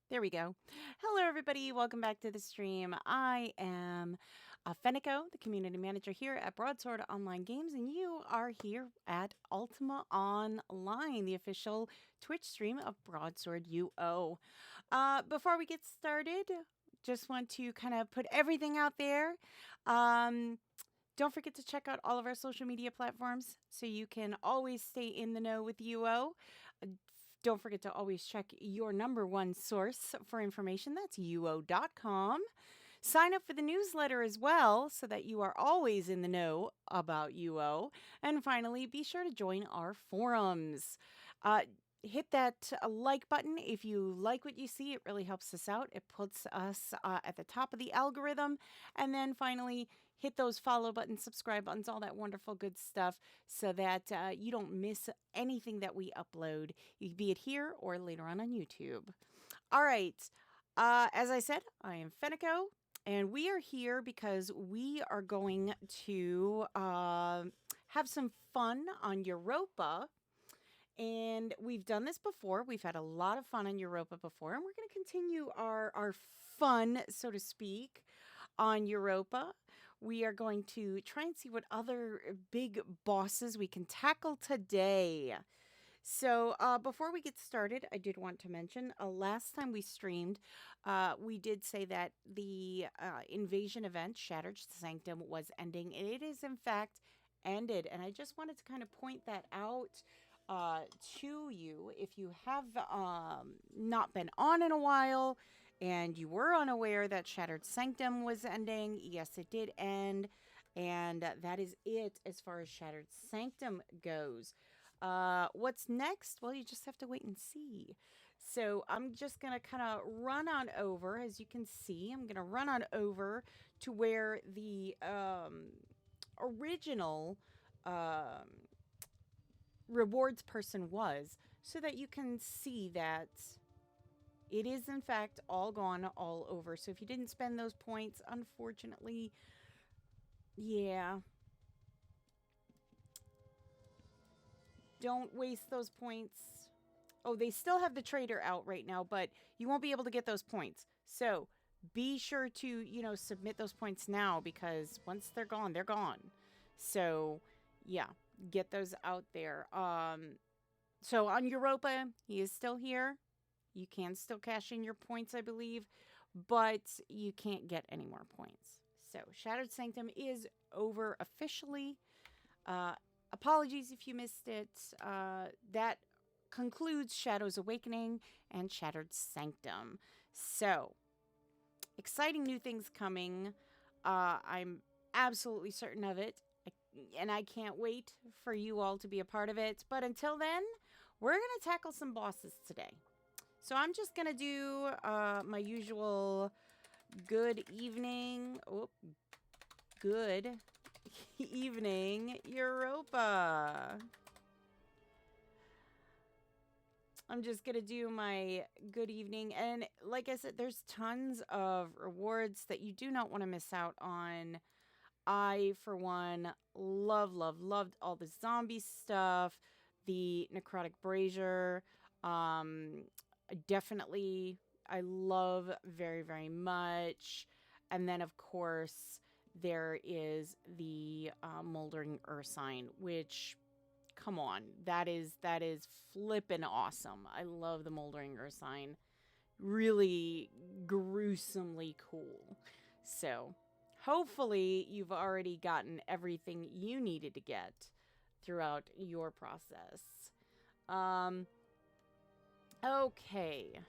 There we go. Hello, everybody. Welcome back to the stream. I am Fenneko, the community manager here at Broadsword Online Games, and you are here at Ultima Online, the official Twitch stream of Broadsword UO. Before we get started, just want to kind of put everything out there. Don't forget to check out all of our social media platforms so you can always stay in the know with UO. Don't forget to always check your number one source for information. That's uo.com. Sign up for the newsletter as well so that you are always in the know about UO. And finally, be sure to join our forums. Hit that like button if you like what you see. It really helps us out. It puts us at the top of the algorithm. And then finally, hit those follow buttons, subscribe buttons, all that wonderful good stuff so that you don't miss anything that we upload, be it here or later on YouTube. All right. As I said, I am Fenneko, and we are here because we are going to have some fun on Europa. And we've done this before. We've had a lot of fun on Europa before, and we're going to continue our fun, so to speak, on Europa. We are going to try and see what other big bosses we can tackle today. So before we get started, I did want to mention last time we streamed, we did say that the invasion event, Shattered Sanctum, was ending. And it is, in fact, ended. And I just wanted to kind of point that out to you. If you have not been on in a while and you were unaware that Shattered Sanctum was ending, yes, it did end. And that is it as far as Shattered Sanctum goes. What's next? Well, you just have to wait and see. So I'm just going to kind of run on over. As you can see, I'm going to run on over to where the original rewards person was, so that you can see that it is in fact all gone, all over. So if you didn't spend those points, unfortunately, yeah, don't waste those points. Oh, they still have the trader out right now, but you won't be able to get those points. So be sure to, submit those points now, because once they're gone, they're gone. So yeah, get those out there. So on Europa, he is still here. You can still cash in your points, I believe, but you can't get any more points. So Shattered Sanctum is over officially. Apologies if you missed it. That concludes Shadow's Awakening and Shattered Sanctum. So, exciting new things coming. I'm absolutely certain of it. And I can't wait for you all to be a part of it. But until then, we're going to tackle some bosses today. So I'm just going to do my usual good evening. Oh, good evening, Europa. I'm just going to do my good evening. And like I said, there's tons of rewards that you do not want to miss out on. I, for one, loved all the zombie stuff, the necrotic brazier. Definitely, I love very, very much. And then, of course, there is the moldering ursine, which, come on, that is flippin' awesome. I love the moldering ursine. Really gruesomely cool. So hopefully you've already gotten everything you needed to get throughout your process. Okay.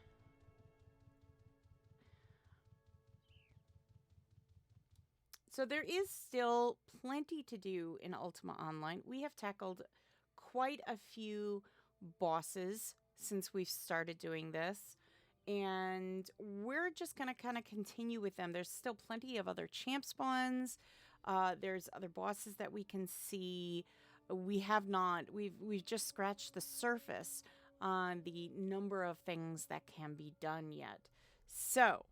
So there is still plenty to do in Ultima Online. We have tackled quite a few bosses since we've started doing this. And we're just going to kind of continue with them. There's still plenty of other champ spawns. There's other bosses that we can see. We've just scratched the surface on the number of things that can be done yet. So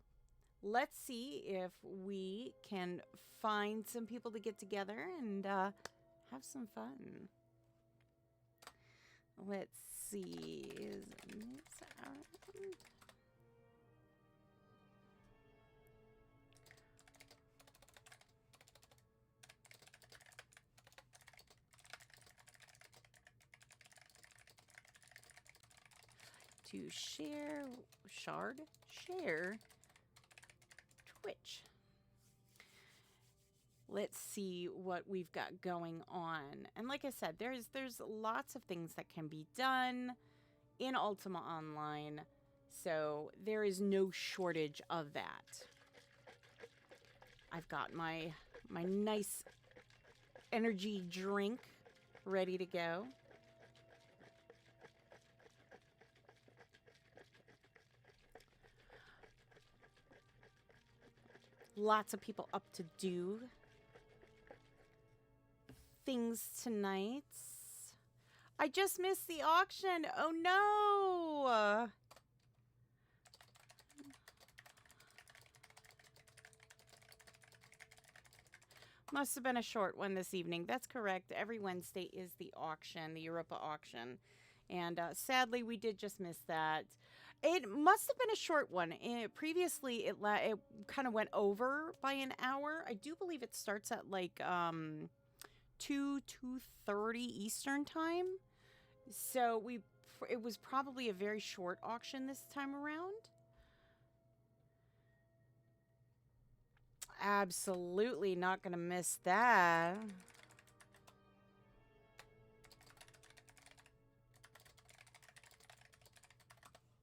let's see if we can find some people to get together and have some fun. Let's see. Is this around? to share Twitch. Let's see what we've got going on. And like I said, there's lots of things that can be done in Ultima Online, so there is no shortage of that. I've got my nice energy drink ready to go. Lots of people up to do things tonight. I just missed the auction. Oh no! Must have been a short one this evening. That's correct. Every Wednesday is the auction, the Europa auction. And sadly, we did just miss that. It must have been a short one. Previously, it kind of went over by an hour. I do believe it starts at like 2:30 Eastern time. So it was probably a very short auction this time around. Absolutely not going to miss that.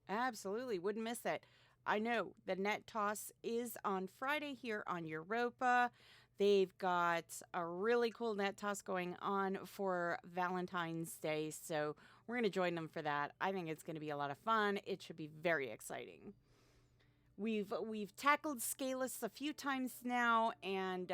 Absolutely, wouldn't miss it. I know the net toss is on Friday here on Europa. They've got a really cool net toss going on for Valentine's Day, so we're going to join them for that. I think it's going to be a lot of fun. It should be very exciting. We've tackled Scalus a few times now, and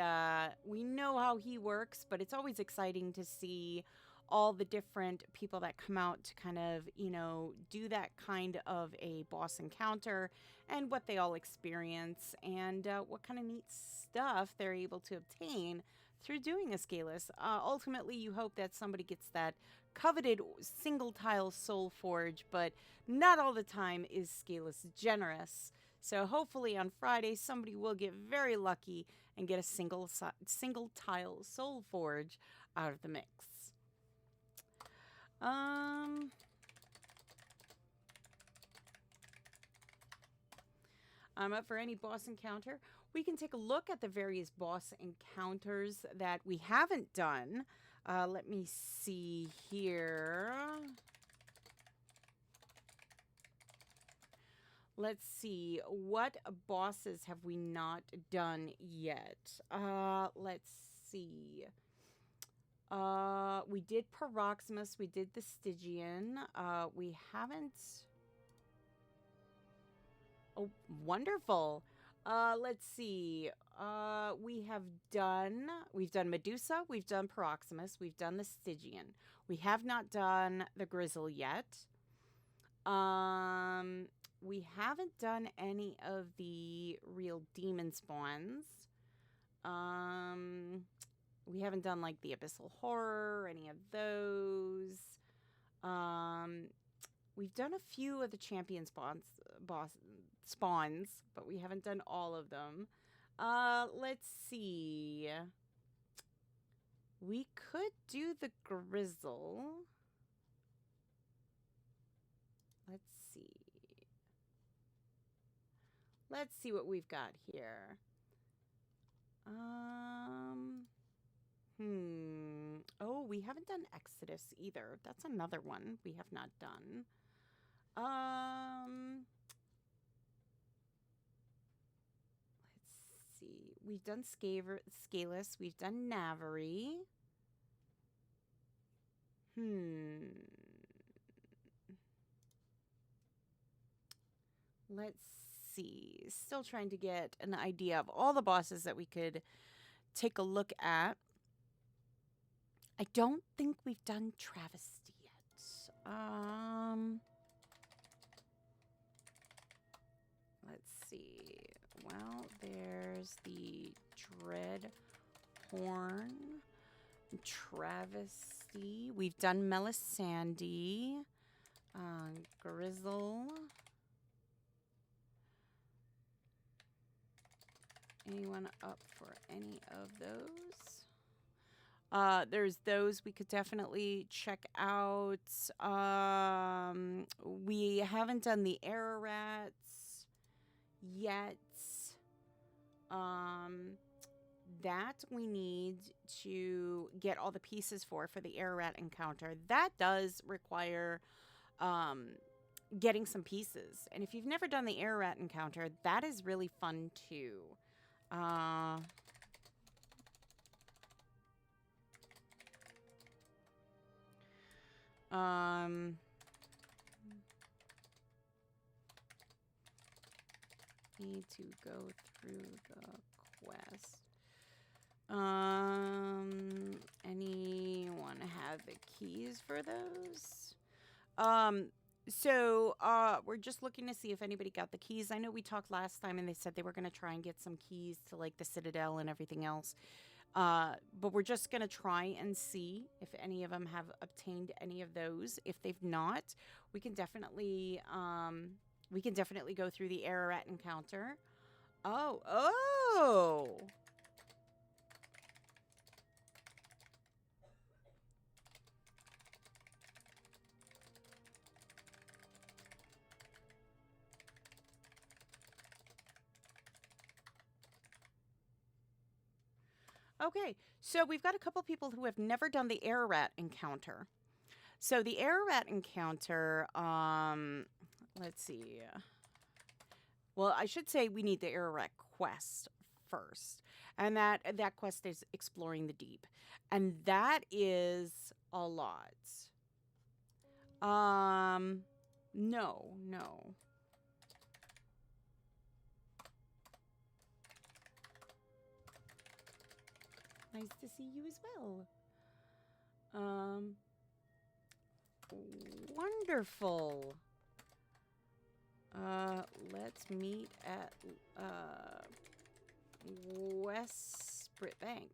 we know how he works, but it's always exciting to see all the different people that come out to kind of, you know, do that kind of a boss encounter and what they all experience and what kind of neat stuff they're able to obtain through doing a Scalus. Ultimately, you hope that somebody gets that coveted single tile Soul Forge, but not all the time is Scalus generous. So hopefully on Friday, somebody will get very lucky and get a single tile Soul Forge out of the mix. I'm up for any boss encounter. We can take a look at the various boss encounters that we haven't done. Let me see here. Let's see. What bosses have we not done yet? Let's see. We did Paroxysmus. We did the Stygian. We haven't... Oh, wonderful. Let's see. We've done Medusa. We've done Paroxysmus. We've done the Stygian. We have not done the Grizzle yet. We haven't done any of the real demon spawns. We haven't done like the Abyssal Horror, any of those. We've done a few of the champion spawns, but we haven't done all of them. Let's see. We could do the Grizzle. Let's see. Let's see what we've got here. Oh, we haven't done Exodus either. That's another one we have not done. Let's see. We've done Scalus. We've done Navari. Let's see. Still trying to get an idea of all the bosses that we could take a look at. I don't think we've done Travesty yet. Let's see. Well, there's the Dread Horn, Travesty. We've done Melisande, Grizzle. Anyone up for any of those? There's those we could definitely check out. We haven't done the Ararats yet. That we need to get all the pieces for the Ararat encounter. That does require getting some pieces. And if you've never done the Ararat encounter, that is really fun too. Need to go through the quest. Anyone have the keys for those? So we're just looking to see if anybody got the keys. I know we talked last time and they said they were going to try and get some keys to like the Citadel and everything else. But we're just going to try and see if any of them have obtained any of those. If they've not, we can definitely go through the Ararat encounter. Oh. Okay, so we've got a couple people who have never done the Ararat encounter. So the Ararat encounter, let's see. Well, I should say we need the Ararat quest first. And that quest is exploring the deep. And that is a lot. No. Nice to see you as well. Wonderful. Let's meet at West Brit Bank.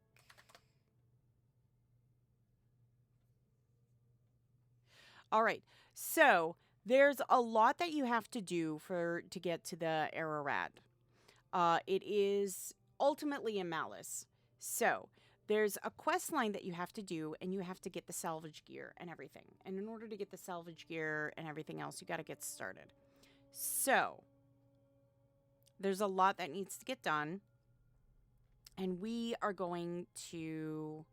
All right. So there's a lot that you have to do to get to the Ararat. It is ultimately a Malice. So there's a quest line that you have to do, and you have to get the salvage gear and everything. And in order to get the salvage gear and everything else, you got to get started. So there's a lot that needs to get done. And we are going to...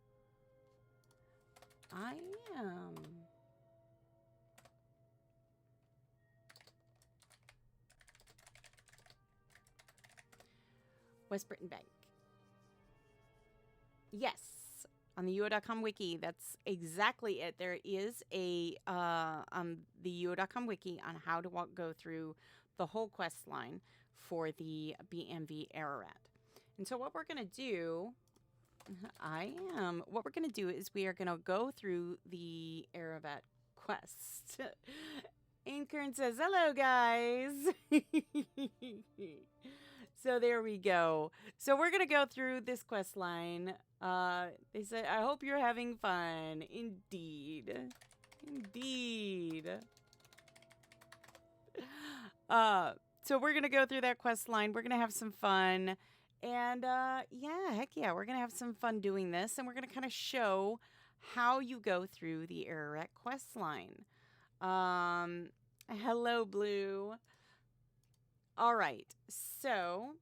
West Britain Bank. Yes, on the UO.com wiki, that's exactly it. There is a the UO.com wiki on how to go through the whole quest line for the BMV Ararat. And so what we're going to do, what we're going to do is we are going to go through the Ararat quest. Ainkern says, hello, guys. So there we go. So we're going to go through this quest line. They said, I hope you're having fun. Indeed. So we're going to go through that quest line. We're going to have some fun. And yeah, heck yeah, we're going to have some fun doing this. And we're going to kind of show how you go through the Ararat quest line. Hello, Blue. All right, so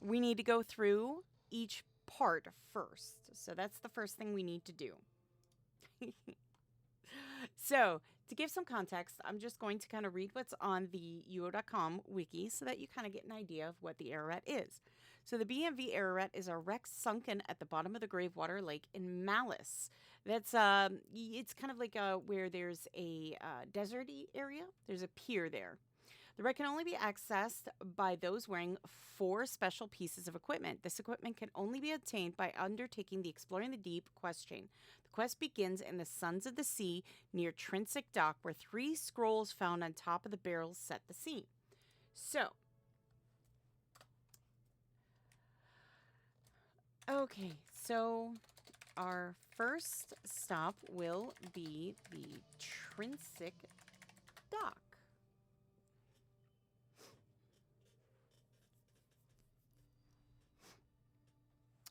we need to go through each part first. So that's the first thing we need to do. So to give some context, I'm just going to kind of read what's on the UO.com wiki so that you kind of get an idea of what the Ararat is. So the BMV Ararat is a wreck sunken at the bottom of the Gravewater Lake in Malice. That's it's kind of like where there's a deserty area. There's a pier there. The wreck can only be accessed by those wearing 4 special pieces of equipment. This equipment can only be obtained by undertaking the Exploring the Deep quest chain. The quest begins in the Sons of the Sea near Trinsic Dock, where 3 scrolls found on top of the barrels set the scene. So, okay, so our first stop will be the Trinsic Dock.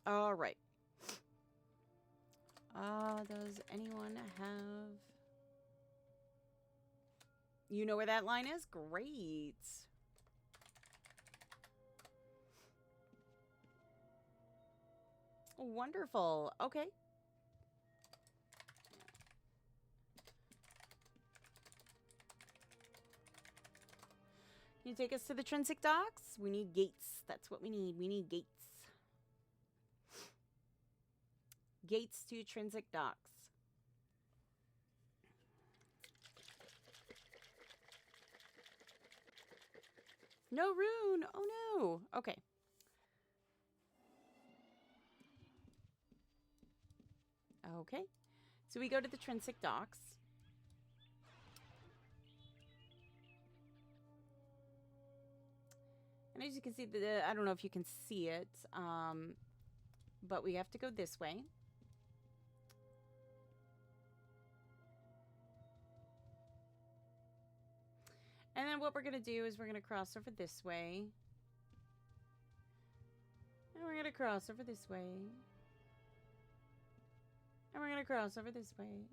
All right. Does anyone have... You know where that line is? Great. Wonderful. Okay. Can you take us to the Trinsic docks? We need gates. That's what we need. We need gates. Gates to Trinsic docks. No rune. Oh no. Okay. Okay. So we go to the Trinsic docks. And as you can see, I don't know if you can see it, but we have to go this way. And then what we're going to do is we're going to cross over this way. And we're going to cross over this way. And we're going to cross over this way.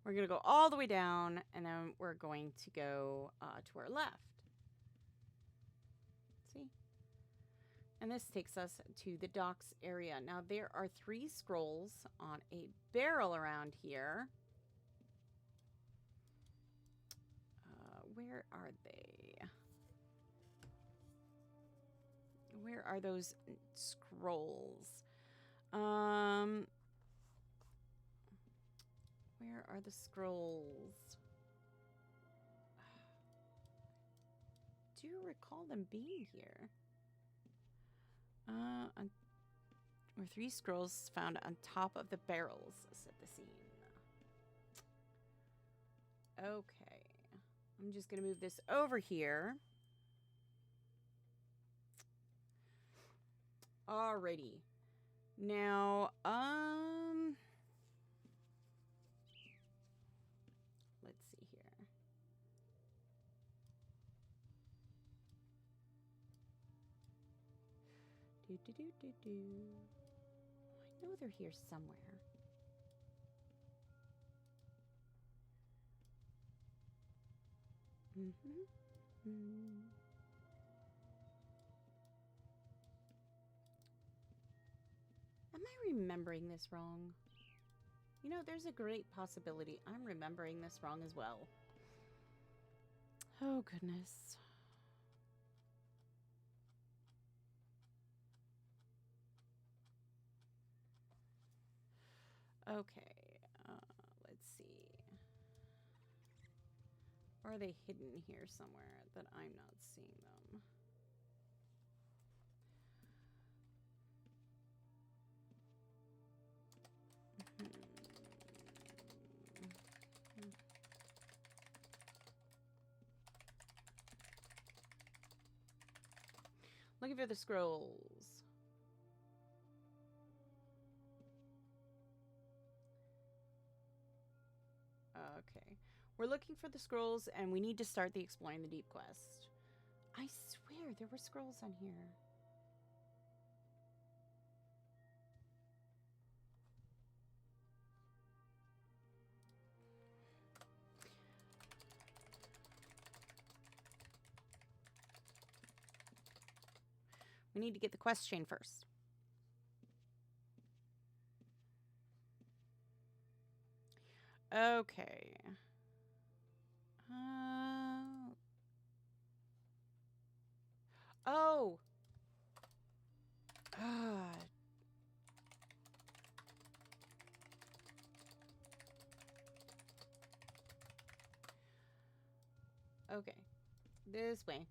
We're going to go all the way down, and then we're going to go to our left. See? And this takes us to the docks area. Now, there are 3 scrolls on a barrel around here. Where are they? Where are those scrolls? Where are the scrolls? Do you recall them being here? Or 3 scrolls found on top of the barrels, said the scene. Okay. I'm just going to move this over here. Alrighty. Now, let's see here. I know they're here somewhere. Am I remembering this wrong? You know, there's a great possibility I'm remembering this wrong as well. Oh, goodness. Okay, let's see. Or are they hidden here somewhere that I'm not seeing them? Looking for the scrolls. Okay. We're looking for the scrolls, and we need to start the Exploring the Deep quest. I swear there were scrolls on here. We need to get the quest chain first. Okay. Oh. Okay. This way.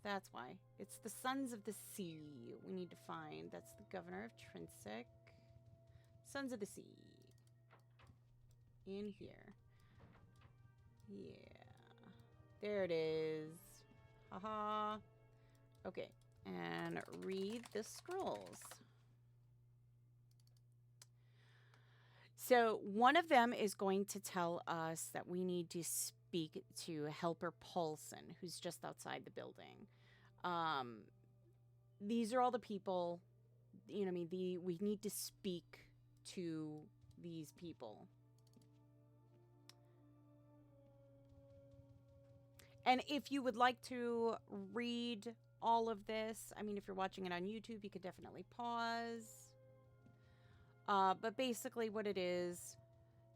That's why. It's the Sons of the Sea we need to find. That's the Governor of Trinsic. Sons of the Sea. In here. Yeah. There it is. Haha. Okay. And read the scrolls. So one of them is going to tell us that we need to speak to Helper Paulson, who's just outside the building. These are all the people, you know what I mean? We need to speak to these people. And if you would like to read all of this, I mean, if you're watching it on YouTube, you could definitely pause. But basically what it is,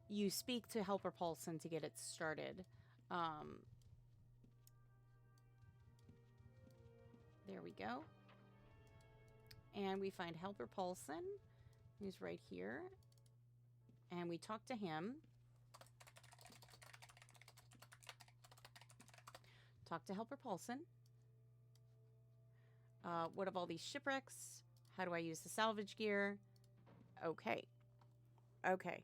you speak to Helper Paulson to get it started. There we go. And we find Helper Paulson, who's right here. And we talk to him. Talk to Helper Paulson. What of all these shipwrecks? How do I use the salvage gear? Okay. Okay.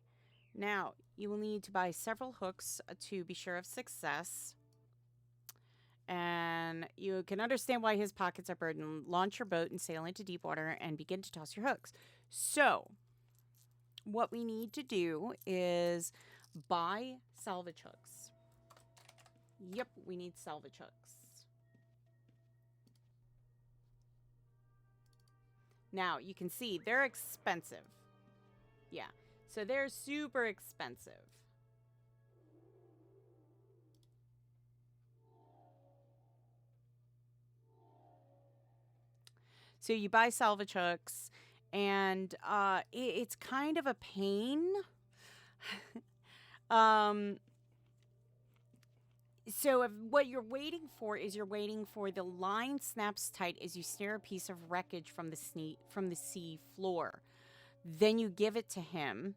Now, you will need to buy several hooks to be sure of success. And you can understand why his pockets are burdened. Launch your boat and sail into deep water and begin to toss your hooks. So, what we need to do is buy salvage hooks. Yep, we need salvage hooks. Now, you can see they're expensive. Yeah, so they're super expensive. So you buy salvage hooks, and it's kind of a pain. So what you're waiting for is you're waiting for the line snaps tight as you snare a piece of wreckage from the sea floor. Then you give it to him,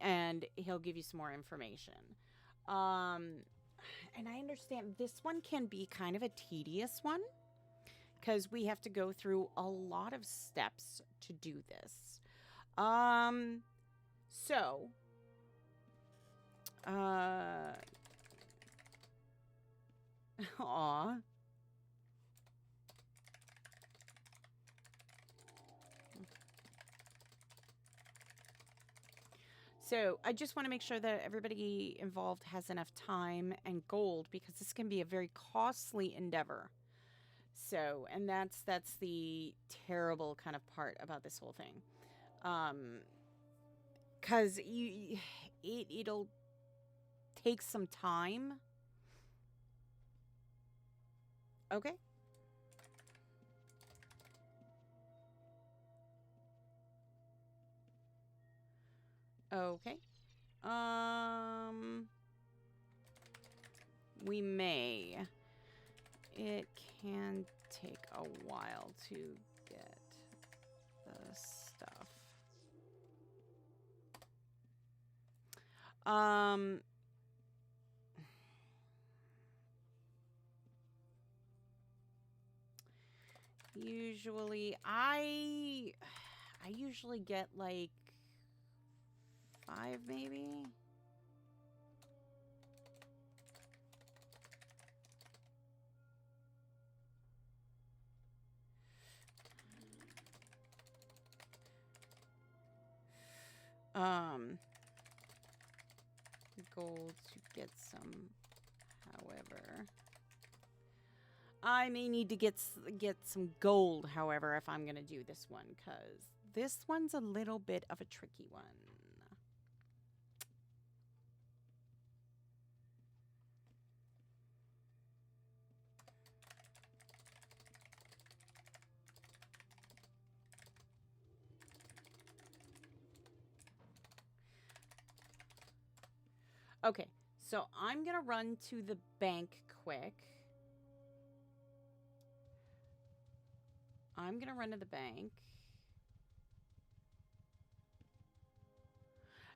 and he'll give you some more information. And I understand this one can be kind of a tedious one, because we have to go through a lot of steps to do this. So, aw. So I just want to make sure that everybody involved has enough time and gold, because this can be a very costly endeavor. So, and that's the terrible kind of part about this whole thing. Cause it'll take some time. Okay. Okay. We may. It can take a while to get the stuff. Usually I usually get like 5 maybe. Gold to get some, however. I may need to get some gold, however, if I'm going to do this one, because this one's a little bit of a tricky one. Okay, so I'm going to run to the bank quick. I'm going to run to the bank.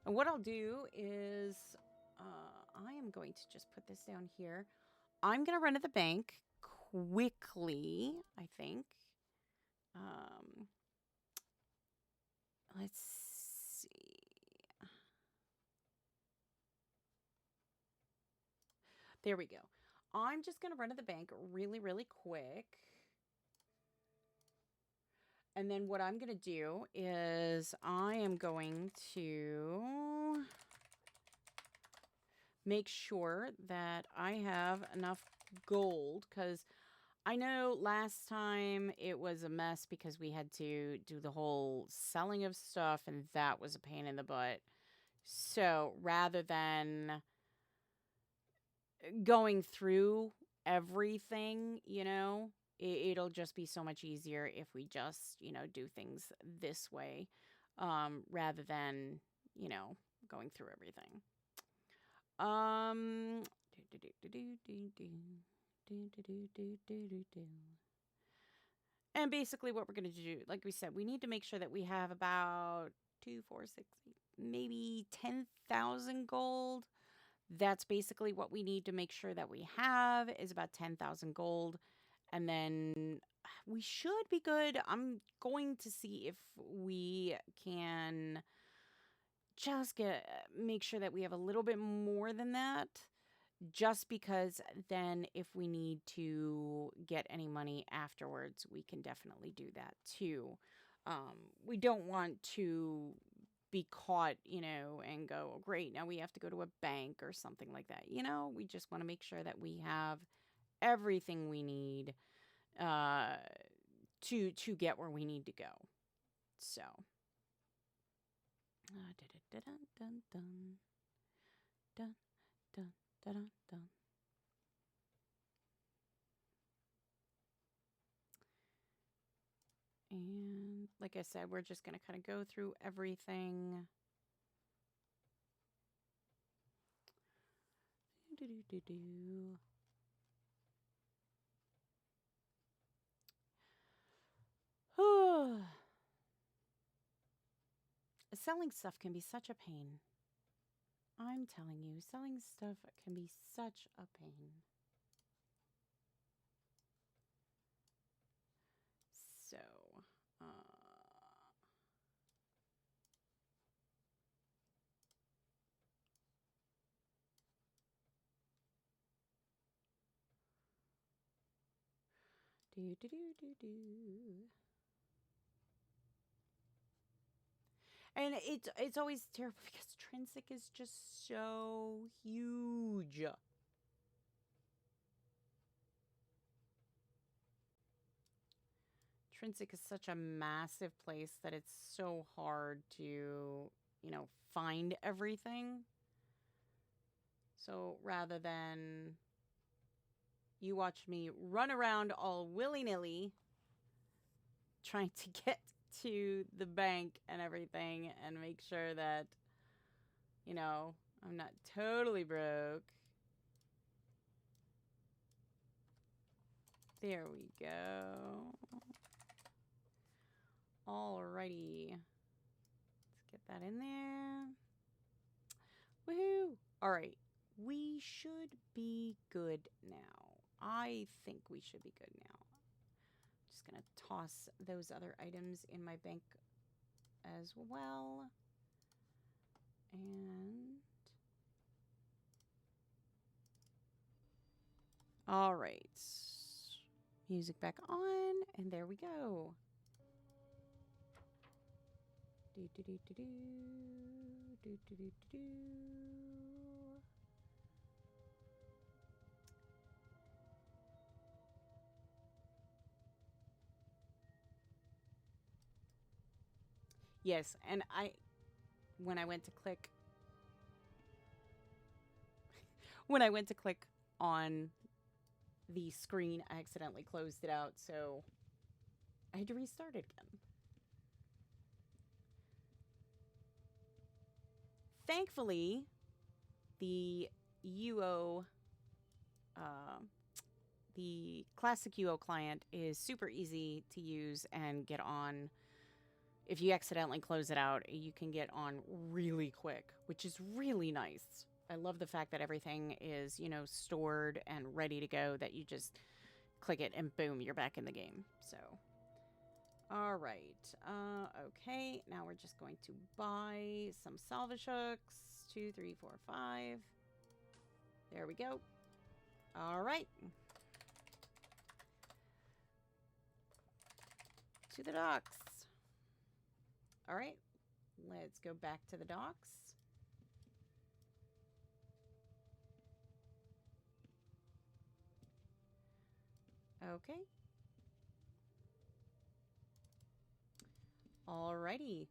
And what I'll do is I am going to just put this down here. I'm going to run to the bank quickly, I think. Let's see. There we go. I'm just going to run to the bank really, really quick. And then what I'm going to do is I am going to make sure that I have enough gold, because I know last time it was a mess because we had to do the whole selling of stuff, and that was a pain in the butt. So rather than going through everything, you know, it'll just be so much easier if we just, you know, do things this way, rather than, you know, going through everything. Um, do, do, do, do, do, do, do, do, do, do, do, do, do. And basically, what we're going to do, like we said, we need to make sure that we have about 2, 4, 6, maybe 10,000 gold. That's basically what we need to make sure that we have is about 10,000 gold. And then we should be good. I'm going to see if we can just make sure that we have a little bit more than that, just because then if we need to get any money afterwards, we can definitely do that too. We don't want to be caught, you know, and go, oh, great, now we have to go to a bank or something like that. You know, we just want to make sure that we have everything we need uh, to get where we need to go. So, dun, dun, dun, dun, dun, dun, dun, dun. And like I said, we're just going to kind of go through everything. Selling stuff can be such a pain. I'm telling you, selling stuff can be such a pain. So, and it's always terrible because Trinsic is just so huge. Trinsic is such a massive place that it's so hard to, you know, find everything. So rather than you watch me run around all willy-nilly trying to get to the bank and everything and make sure that, you know, I'm not totally broke. There we go. Alrighty. Let's get that in there. Woohoo! Alright. We should be good now. I think we should be good now. Just going to toss those other items in my bank as well. And all right. Music back on, and there we go. Do do do do do do do do do. Yes, and when I went to click on the screen, I accidentally closed it out, so I had to restart it again. Thankfully, the the classic UO client is super easy to use and get on. If you accidentally close it out, you can get on really quick, which is really nice. I love the fact that everything is, you know, stored and ready to go, that you just click it and boom, you're back in the game. So, all right. Okay, now we're just going to buy some salvage hooks. 2, 3, 4, 5. There we go. All right. To the docks. All right, let's go back to the docks. Okay. Alrighty.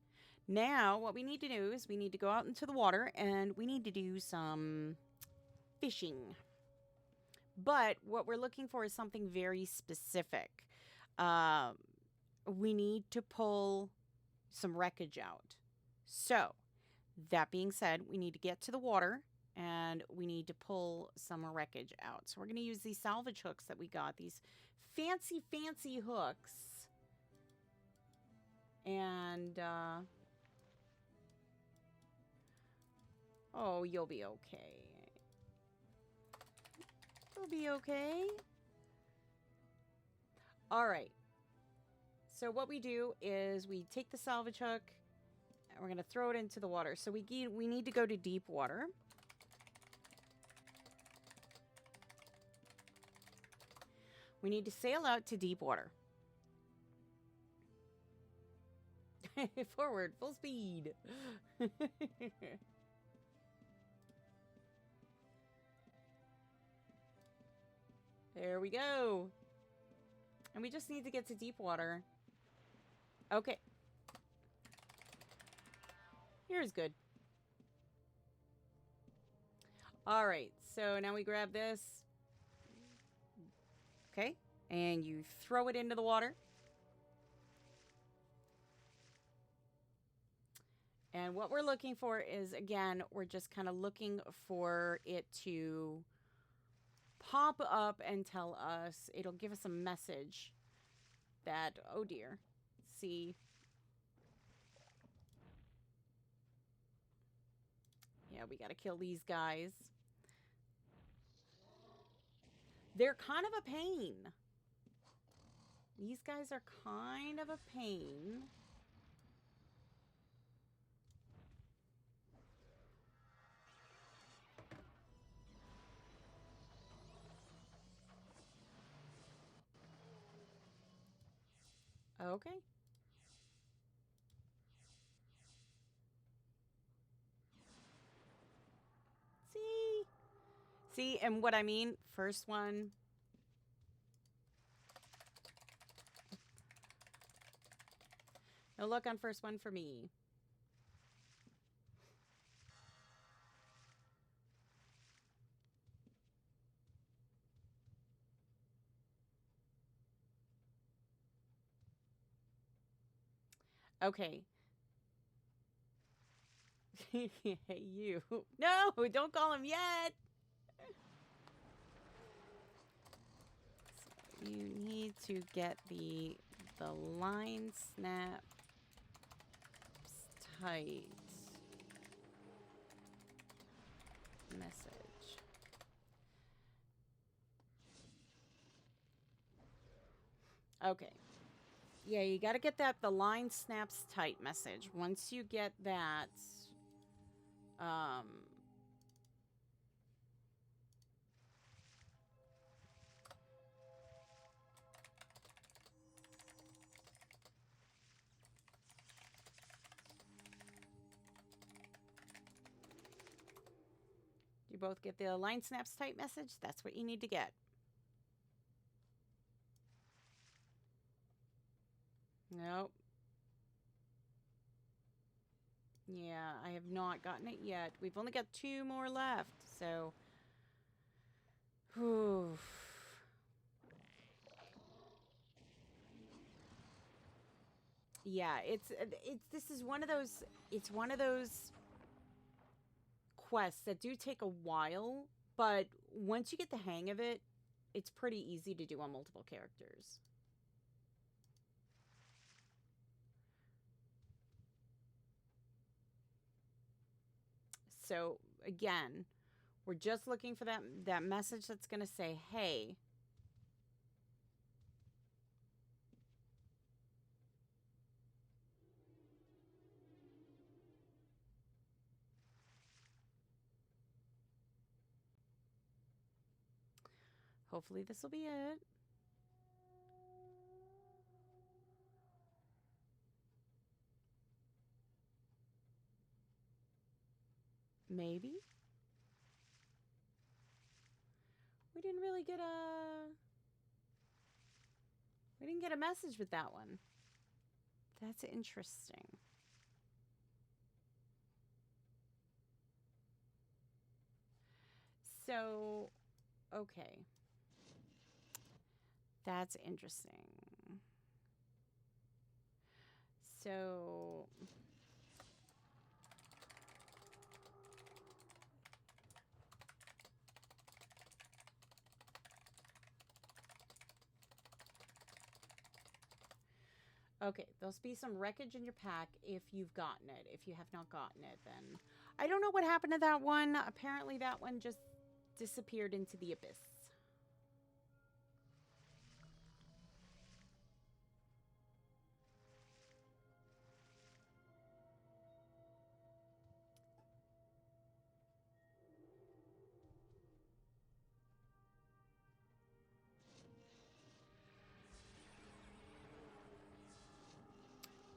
Now, what we need to do is we need to go out into the water and we need to do some fishing. But what we're looking for is something very specific. Um, we need to pull some wreckage out. So, that being said, we need to get to the water and we need to pull some wreckage out. So, we're going to use these salvage hooks that we got, these fancy, fancy hooks. And, oh, you'll be okay. You'll be okay. All right. So what we do is we take the salvage hook and we're going to throw it into the water. So we need to go to deep water. We need to sail out to deep water. Forward, full speed. There we go. And we just need to get to deep water. Okay. Here's good. All right, so now we grab this. Okay, and you throw it into the water. And what we're looking for is, again, we're just kind of looking for it to pop up and tell us, it'll give us a message that, oh dear, see. Yeah, we got to kill these guys. They're kind of a pain. These guys are kind of a pain. Okay. See, and what I mean, first one. No luck on first one for me. Okay. Hey, you. No, don't call him yet. So you need to get the line snaps tight message. Okay. Yeah, you got to get the line snaps tight message. Once you get that, you both get the line snaps tight message. That's what you need to get. Nope. Yeah, I have not gotten it yet. We've only got 2 more left, so. Whew. Yeah, this is one of those. It's one of those quests that do take a while, but once you get the hang of it, it's pretty easy to do on multiple characters. So again, we're just looking for that message that's going to say, hey. Hopefully this will be it. Maybe. We didn't really get a message with that one. That's interesting. So, okay. That's interesting. So... Okay, there'll be some wreckage in your pack if you've gotten it. If you have not gotten it, then... I don't know what happened to that one. Apparently that one just disappeared into the abyss.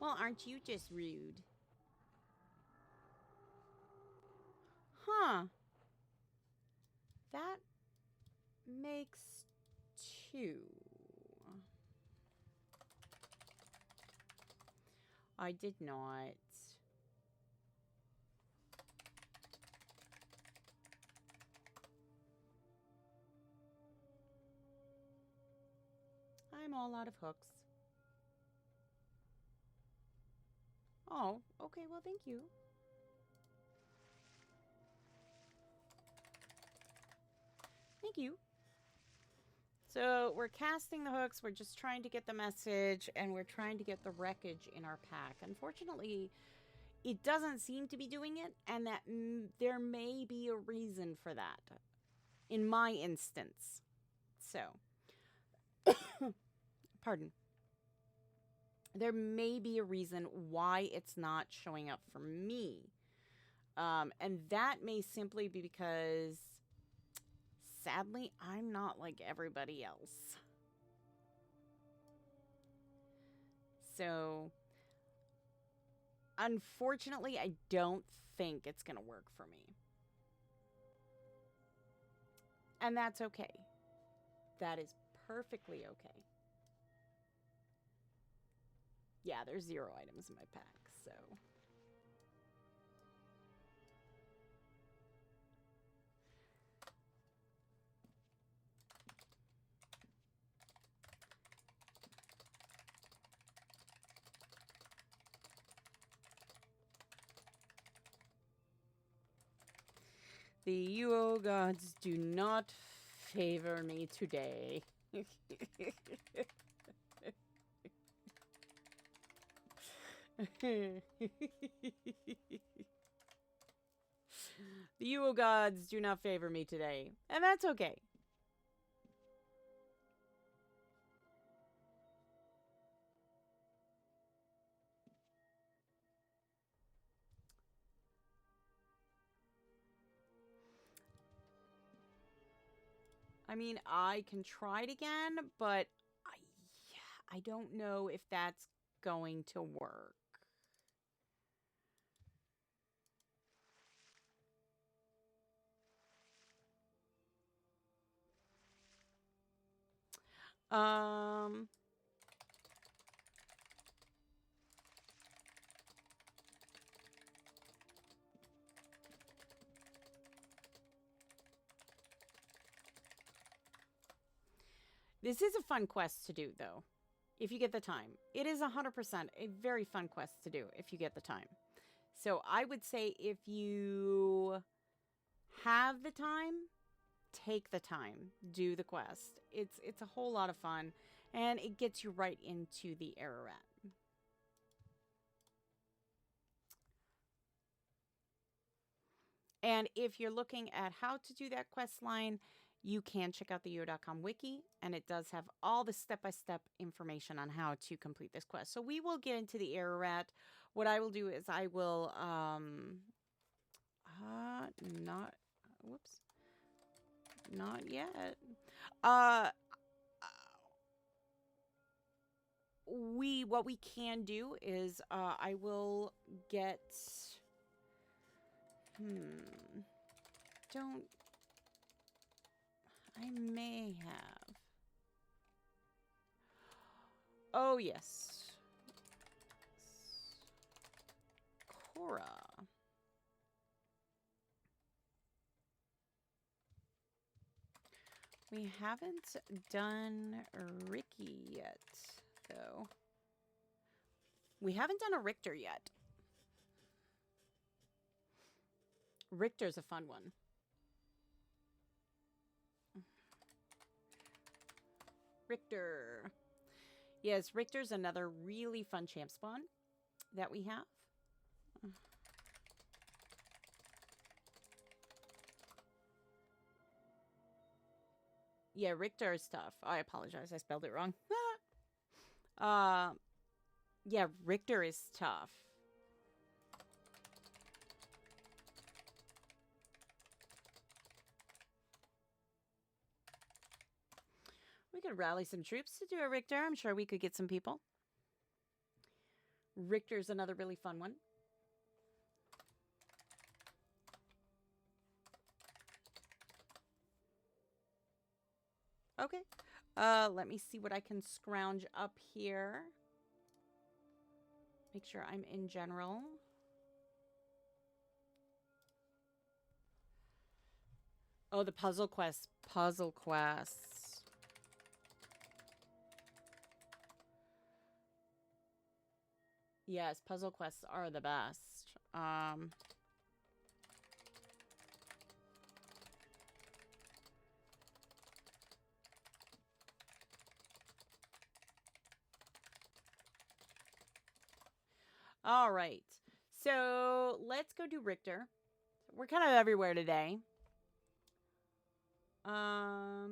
Well, aren't you just rude? Huh. That makes 2. I did not. I'm all out of hooks. Oh, okay, well, thank you. Thank you. So we're casting the hooks, we're just trying to get the message, and we're trying to get the wreckage in our pack. Unfortunately, it doesn't seem to be doing it, and that there may be a reason for that, in my instance. So, pardon. There may be a reason why it's not showing up for me. And that may simply be because, sadly, I'm not like everybody else. So, unfortunately, I don't think it's going to work for me. And that's okay. That is perfectly okay. Yeah, there's 0 items in my pack, so... The UO gods do not favor me today. The UO gods do not favor me today, and that's okay. I mean, I can try it again, but I don't know if that's going to work. This is a fun quest to do, though, if you get the time. It is 100% a very fun quest to do if you get the time. So I would say if you have the time, take the time, do the quest. It's a whole lot of fun, and it gets you right into the Ararat. And if you're looking at how to do that quest line, you can check out the UO.com wiki, and it does have all the step-by-step information on how to complete this quest. So we will get into the Ararat. What I will do is I will, not yet. What we can do is, I will get, I may have. Oh, yes. Cora. We haven't done Ricky yet, though. We haven't done a Richter yet. Richter's a fun one. Richter. Yes, Richter's another really fun champ spawn that we have. Yeah, Richter is tough. I apologize. I spelled it wrong. Yeah, Richter is tough. We could rally some troops to do a Richter. I'm sure we could get some people. Richter's another really fun one. Okay. Let me see what I can scrounge up here. Make sure I'm in general. Oh, the puzzle quests. Puzzle quests. Yes, puzzle quests are the best. All right. So let's go do Richter. We're kind of everywhere today. Oh,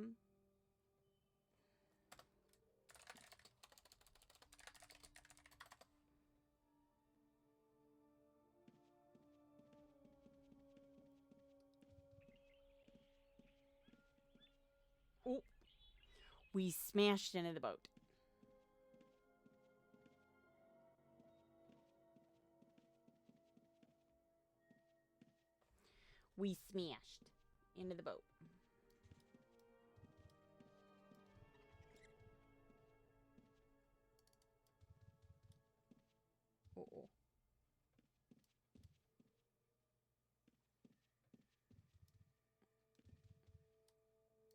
we smashed into the boat. We smashed into the boat. Uh-oh.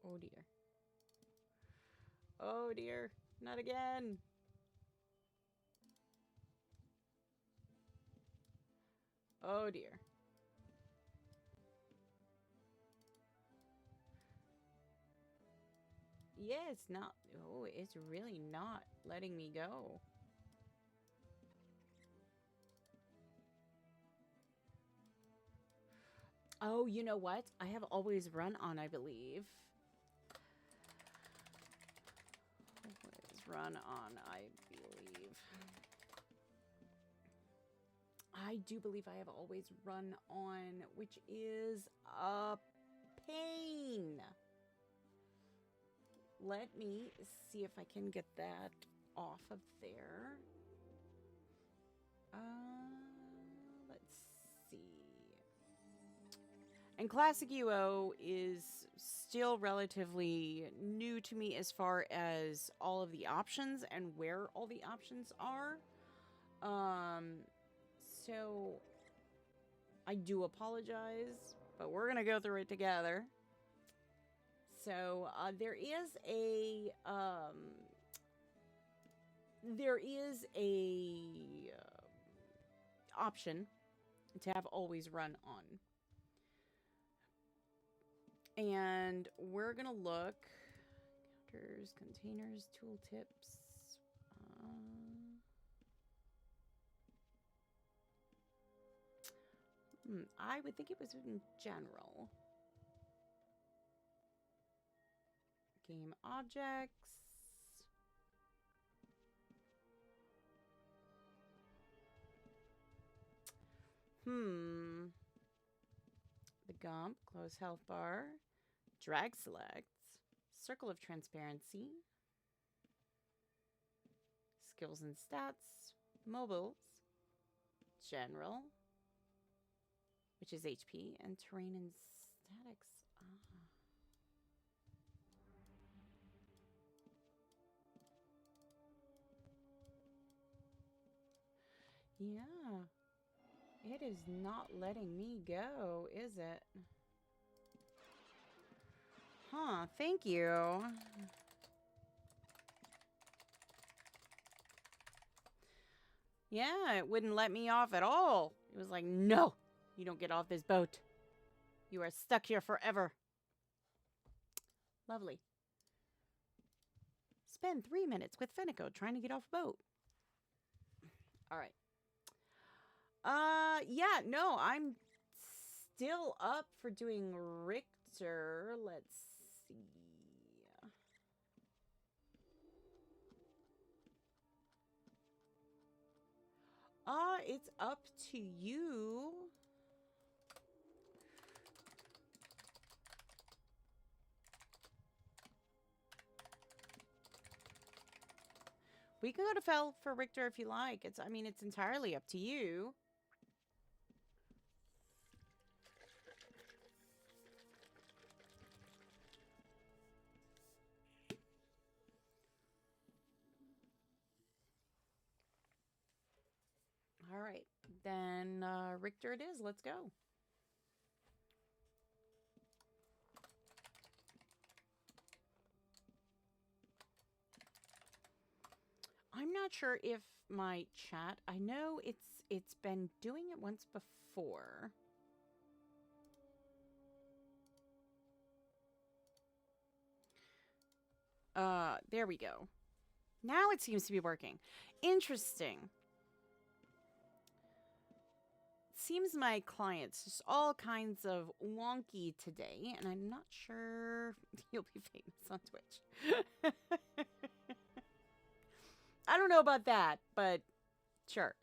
Oh dear. Oh dear. Not again. Oh dear. Yeah, it's not. Oh, it's really not letting me go. Oh, you know what? I have always run on, I believe. Always run on, I believe. I do believe I have always run on, which is a pain. Let me see if I can get that off of there. Let's see. And Classic UO is still relatively new to me as far as all of the options and where all the options are. So I do apologize, but we're gonna go through it together. So there is a option to have always run on, and we're gonna look counters, containers, tooltips. I would think it was in general. Game objects. The Gump, close health bar, drag selects, circle of transparency, skills and stats, mobiles, general, which is HP, and terrain and statics. Yeah. It is not letting me go, is it? Huh, thank you. Yeah, it wouldn't let me off at all. It was like, no, you don't get off this boat. You are stuck here forever. Lovely. Spend 3 minutes with Fenneko trying to get off a boat. All right. Yeah, no, I'm still up for doing Richter. Let's see. It's up to you. We can go to Fell for Richter if you like. I mean, it's entirely up to you. All right, then Richter it is. Let's go. I'm not sure if my chat, I know it's been doing it once before. There we go. Now it seems to be working. Interesting. Seems my client's just all kinds of wonky today, and I'm not sure you'll be famous on Twitch. I don't know about that, but sure.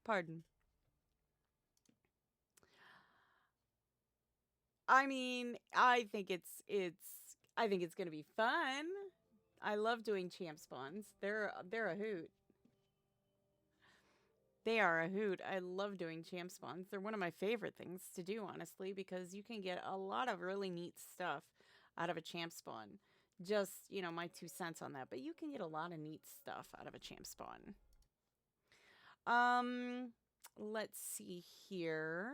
Pardon. I mean, I think it's gonna be fun. I love doing champ spawns. They're a hoot. They are a hoot. I love doing champ spawns. They're one of my favorite things to do, honestly, because you can get a lot of really neat stuff out of a champ spawn. Just, you know, my 2 cents on that, but you can get a lot of neat stuff out of a champ spawn. Let's see here.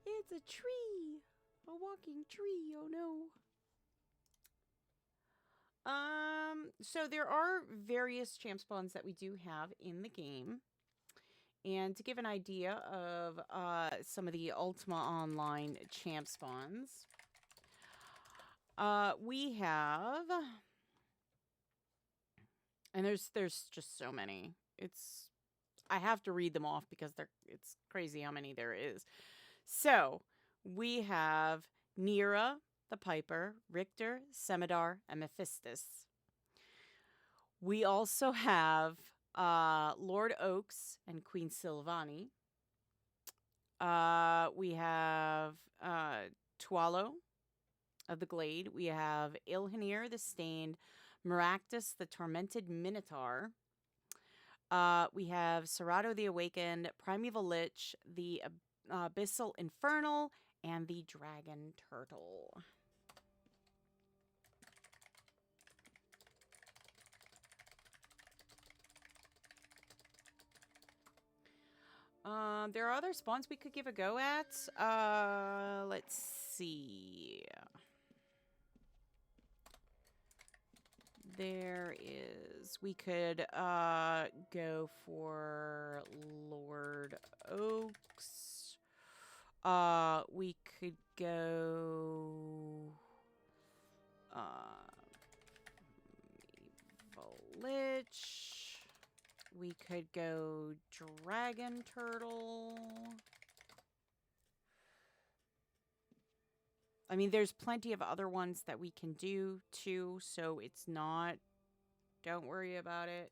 It's a tree. A walking tree. Oh no. So there are various champ spawns that we do have in the game. And to give an idea of some of the Ultima Online champ spawns, we have, and there's just so many. I have to read them off because it's crazy how many there is. So we have Nira, the Piper, Richter, Semidar, and Mephistus. We also have Lord Oaks and Queen Silvani. We have Tualo of the Glade. We have Ilhanir the Stained, Maractus the Tormented Minotaur. We have Serato the Awakened, Primeval Lich, the Abyssal Infernal, and the Dragon Turtle. There are other spawns we could give a go at. Let's see. We could go for Lord Oaks. We could go Lich. We could go Dragon Turtle. I mean, there's plenty of other ones that we can do too, so it's not, don't worry about it.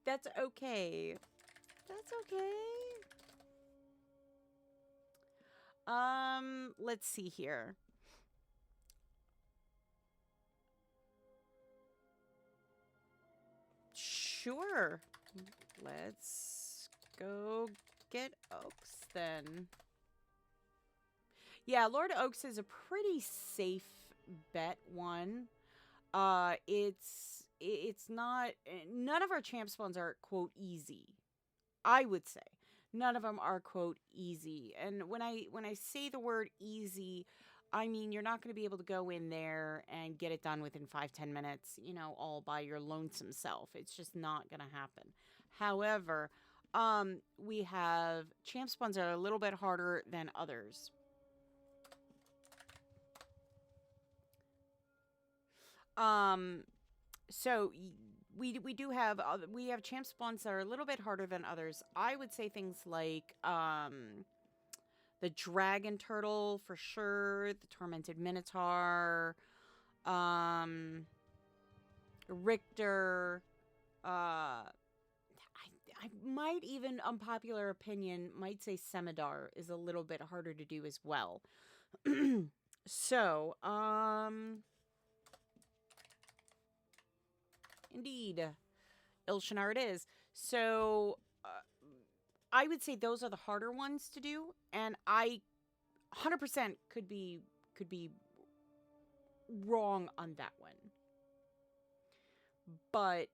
That's okay. That's okay. Let's see here. Sure. Let's go get Oaks then. Yeah, Lord Oaks is a pretty safe bet one. It's not none of our champ spawns are quote easy. I would say none of them are quote easy. And when I say the word easy, I mean you're not going to be able to go in there and get it done within 5-10 minutes, all by your lonesome self. It's just not going to happen. However, we have champ spawns that are a little bit harder than others. So we do have we have champ spawns that are a little bit harder than others. I would say things like the dragon turtle for sure, the tormented minotaur, Richter. I might even, unpopular opinion, might say Semidar is a little bit harder to do as well. So, indeed, Ilshanar it is. So, I would say those are the harder ones to do, and I 100% could be wrong on that one. But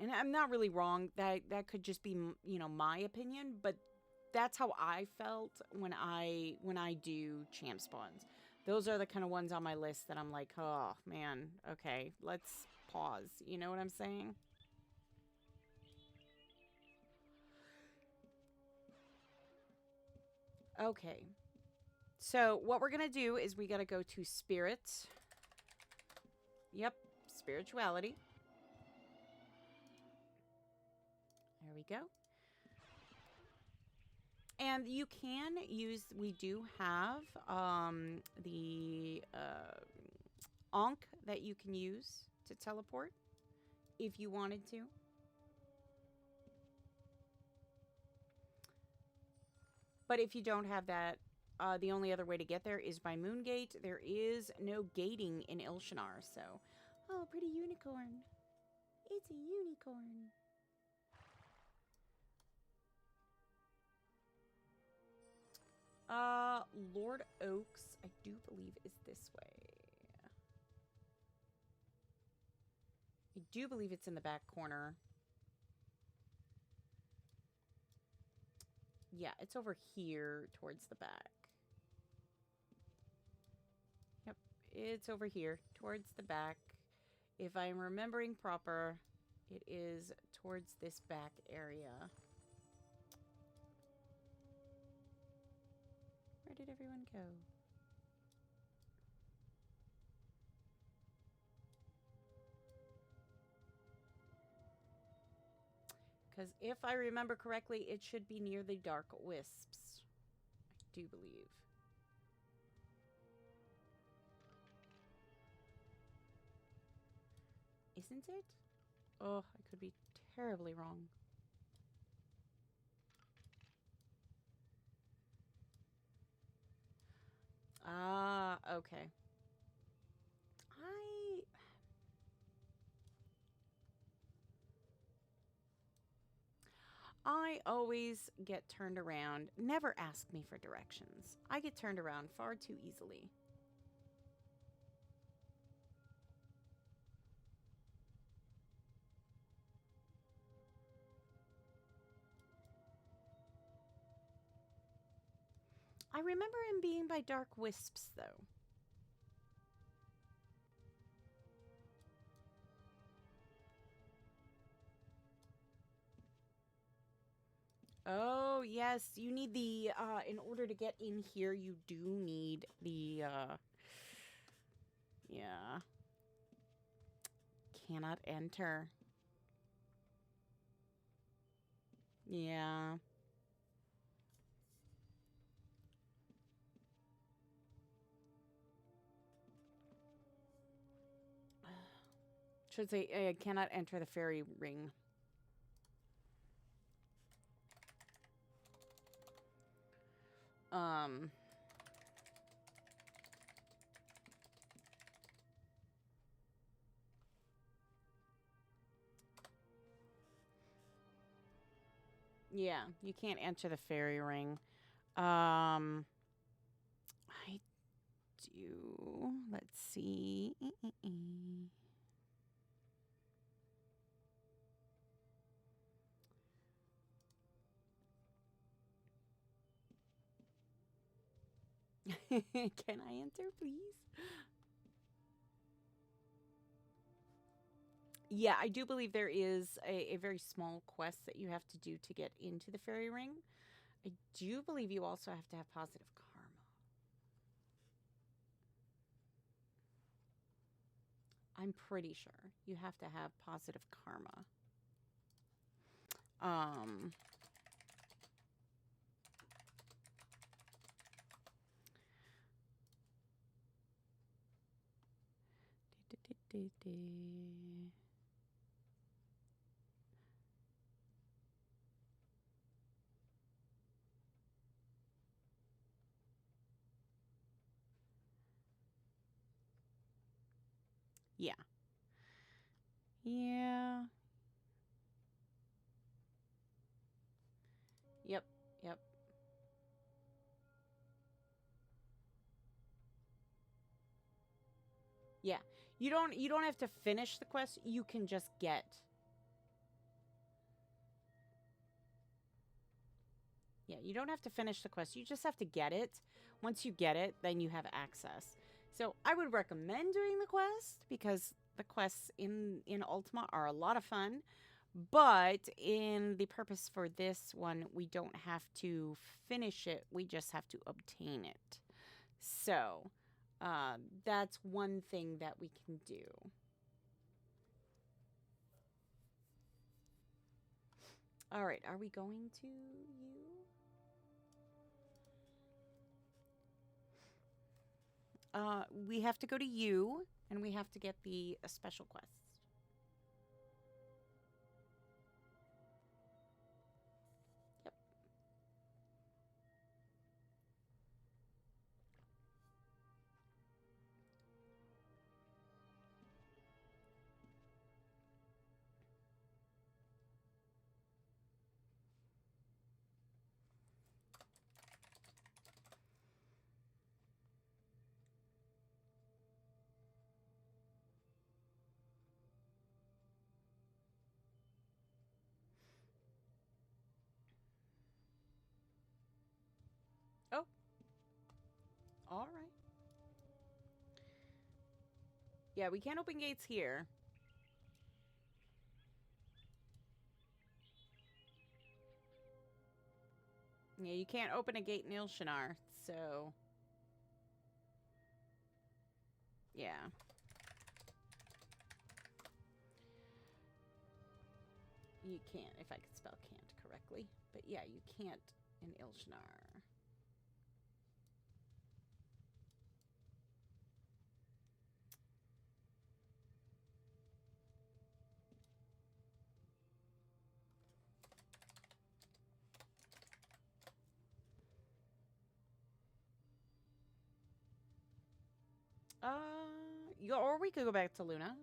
and I'm not really wrong. That could just be, my opinion, but that's how I felt when I do champ spawns. Those are the kind of ones on my list that I'm like, "Oh, man. Okay, let's pause." You know what I'm saying? Okay. So, what we're going to do is we got to go to spirit. Yep, spirituality. There we go. And you can use, we do have the Ankh that you can use to teleport if you wanted to. But if you don't have that, the only other way to get there is by Moongate. There is no gating in Ilshanar, so... Oh, pretty unicorn. It's a unicorn. Lord Oaks, I do believe, is this way. I do believe it's in the back corner. Yeah, it's over here towards the back. Yep, it's over here towards the back. If I'm remembering proper, it is towards this back area. Where did everyone go? Because if I remember correctly, it should be near the Dark Wisps. I do believe. Isn't it? Oh, I could be terribly wrong. Ah, okay. I always get turned around. Never ask me for directions. I get turned around far too easily. I remember him being by Dark Wisps, though. Oh, yes. You need the, in order to get in here, you do need the, yeah. Cannot enter. Yeah. Should say, cannot enter the fairy ring. Um... Yeah, you can't enter the fairy ring. I you. Let's see. Can I enter, please? Yeah, I do believe there is a very small quest that you have to do to get into the fairy ring. I do believe you also have to have positive karma. I'm pretty sure you have to have positive karma. Um, yeah. Yeah. Yep. Yep. Yeah. You don't have to finish the quest. You can just get. Yeah, you don't have to finish the quest. You just have to get it. Once you get it, then you have access. So I would recommend doing the quest because the quests in Ultima are a lot of fun. But in the purpose for this one, we don't have to finish it. We just have to obtain it. So that's one thing that we can do. All right, are we going to you? We have to go to you, and we have to get the special quest. Yep. Oh, all right. Yeah, we can't open gates here. Yeah, you can't open a gate in Ilshanar, so... Yeah. You can't, if I could spell can't correctly. But yeah, you can't in Ilshanar. Or we could go back to Luna.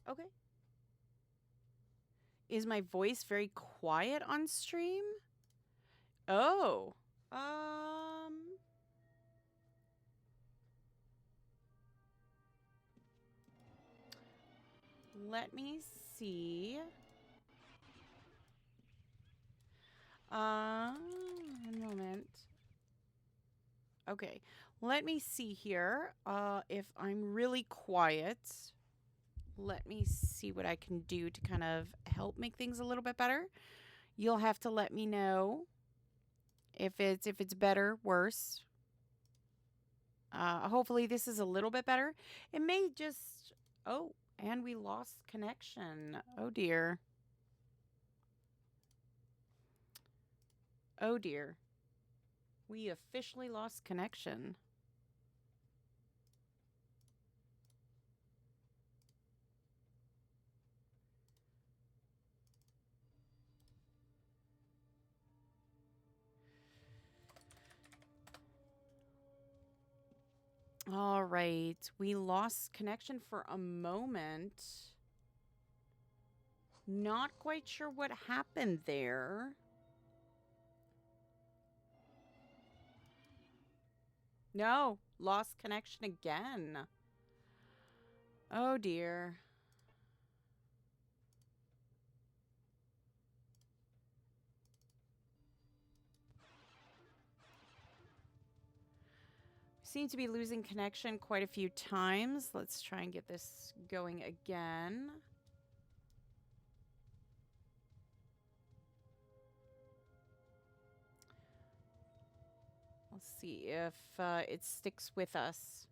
Okay. Is my voice very quiet on stream? Oh. Let me see. One moment. Okay. Let me see here. If I'm really quiet, let me see what I can do to kind of help make things a little bit better. You'll have to let me know if it's better, worse. Hopefully this is a little bit better. It may just... Oh, and we lost connection. Oh, dear. Oh, dear. We officially lost connection. All right. We lost connection for a moment. Not quite sure what happened there. No, lost connection again. Oh dear. Seem to be losing connection quite a few times. Let's try and get this going again. Let's see if it sticks with us.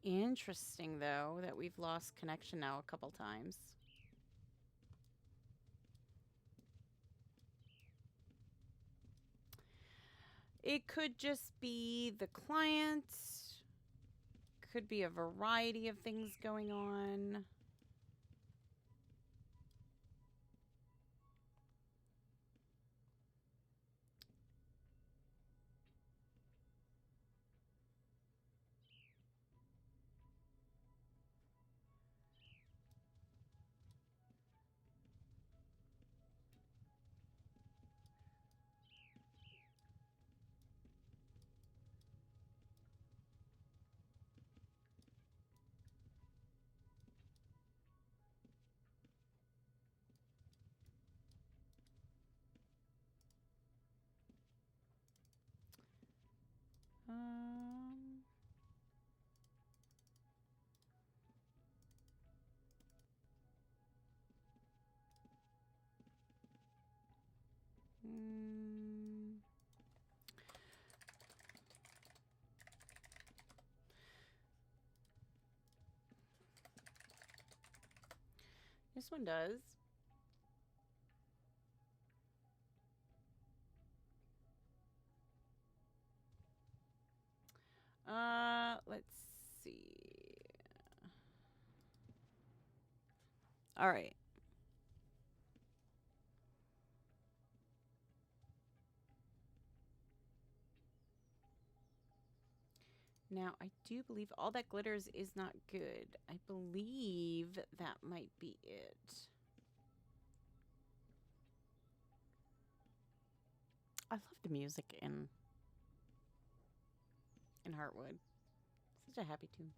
Interesting, though, that we've lost connection now a couple times. It could just be the client. Could be a variety of things going on. Um, mm, this one does. Let's see. All right. Now, I do believe all that glitters is not good. I believe that might be it. I love the music in Heartwood. Such a happy tune.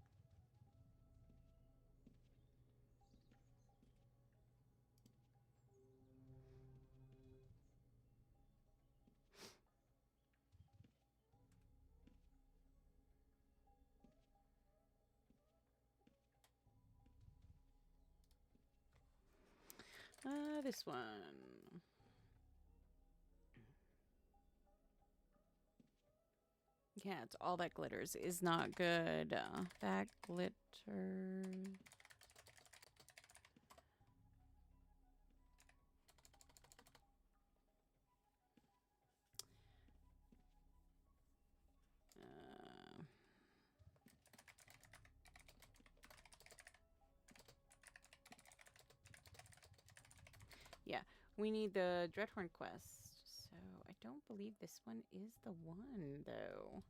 This one. Yeah, it's all that glitters is not good. That glitter. Yeah, we need the Dreadhorn quest. So I don't believe this one is the one, though.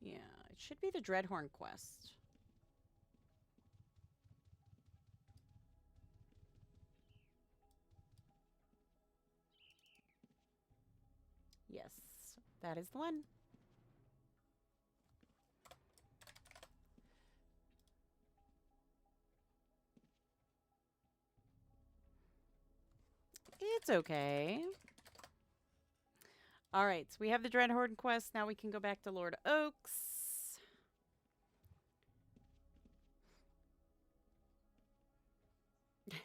Yeah, it should be the Dreadhorn quest. Yes, that is the one. It's okay. All right, so we have the Dreadhorn quest. Now we can go back to Lord Oaks.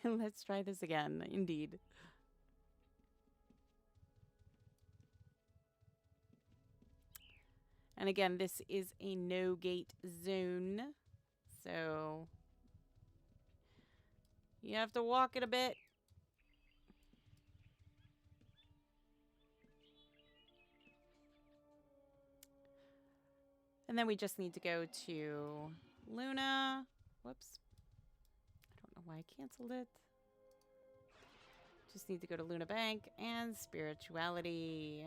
Let's try this again, indeed. And again, this is a no-gate zone, so you have to walk it a bit. And then we just need to go to Luna. Whoops. I don't know why I canceled it. Just need to go to Luna Bank and Spirituality.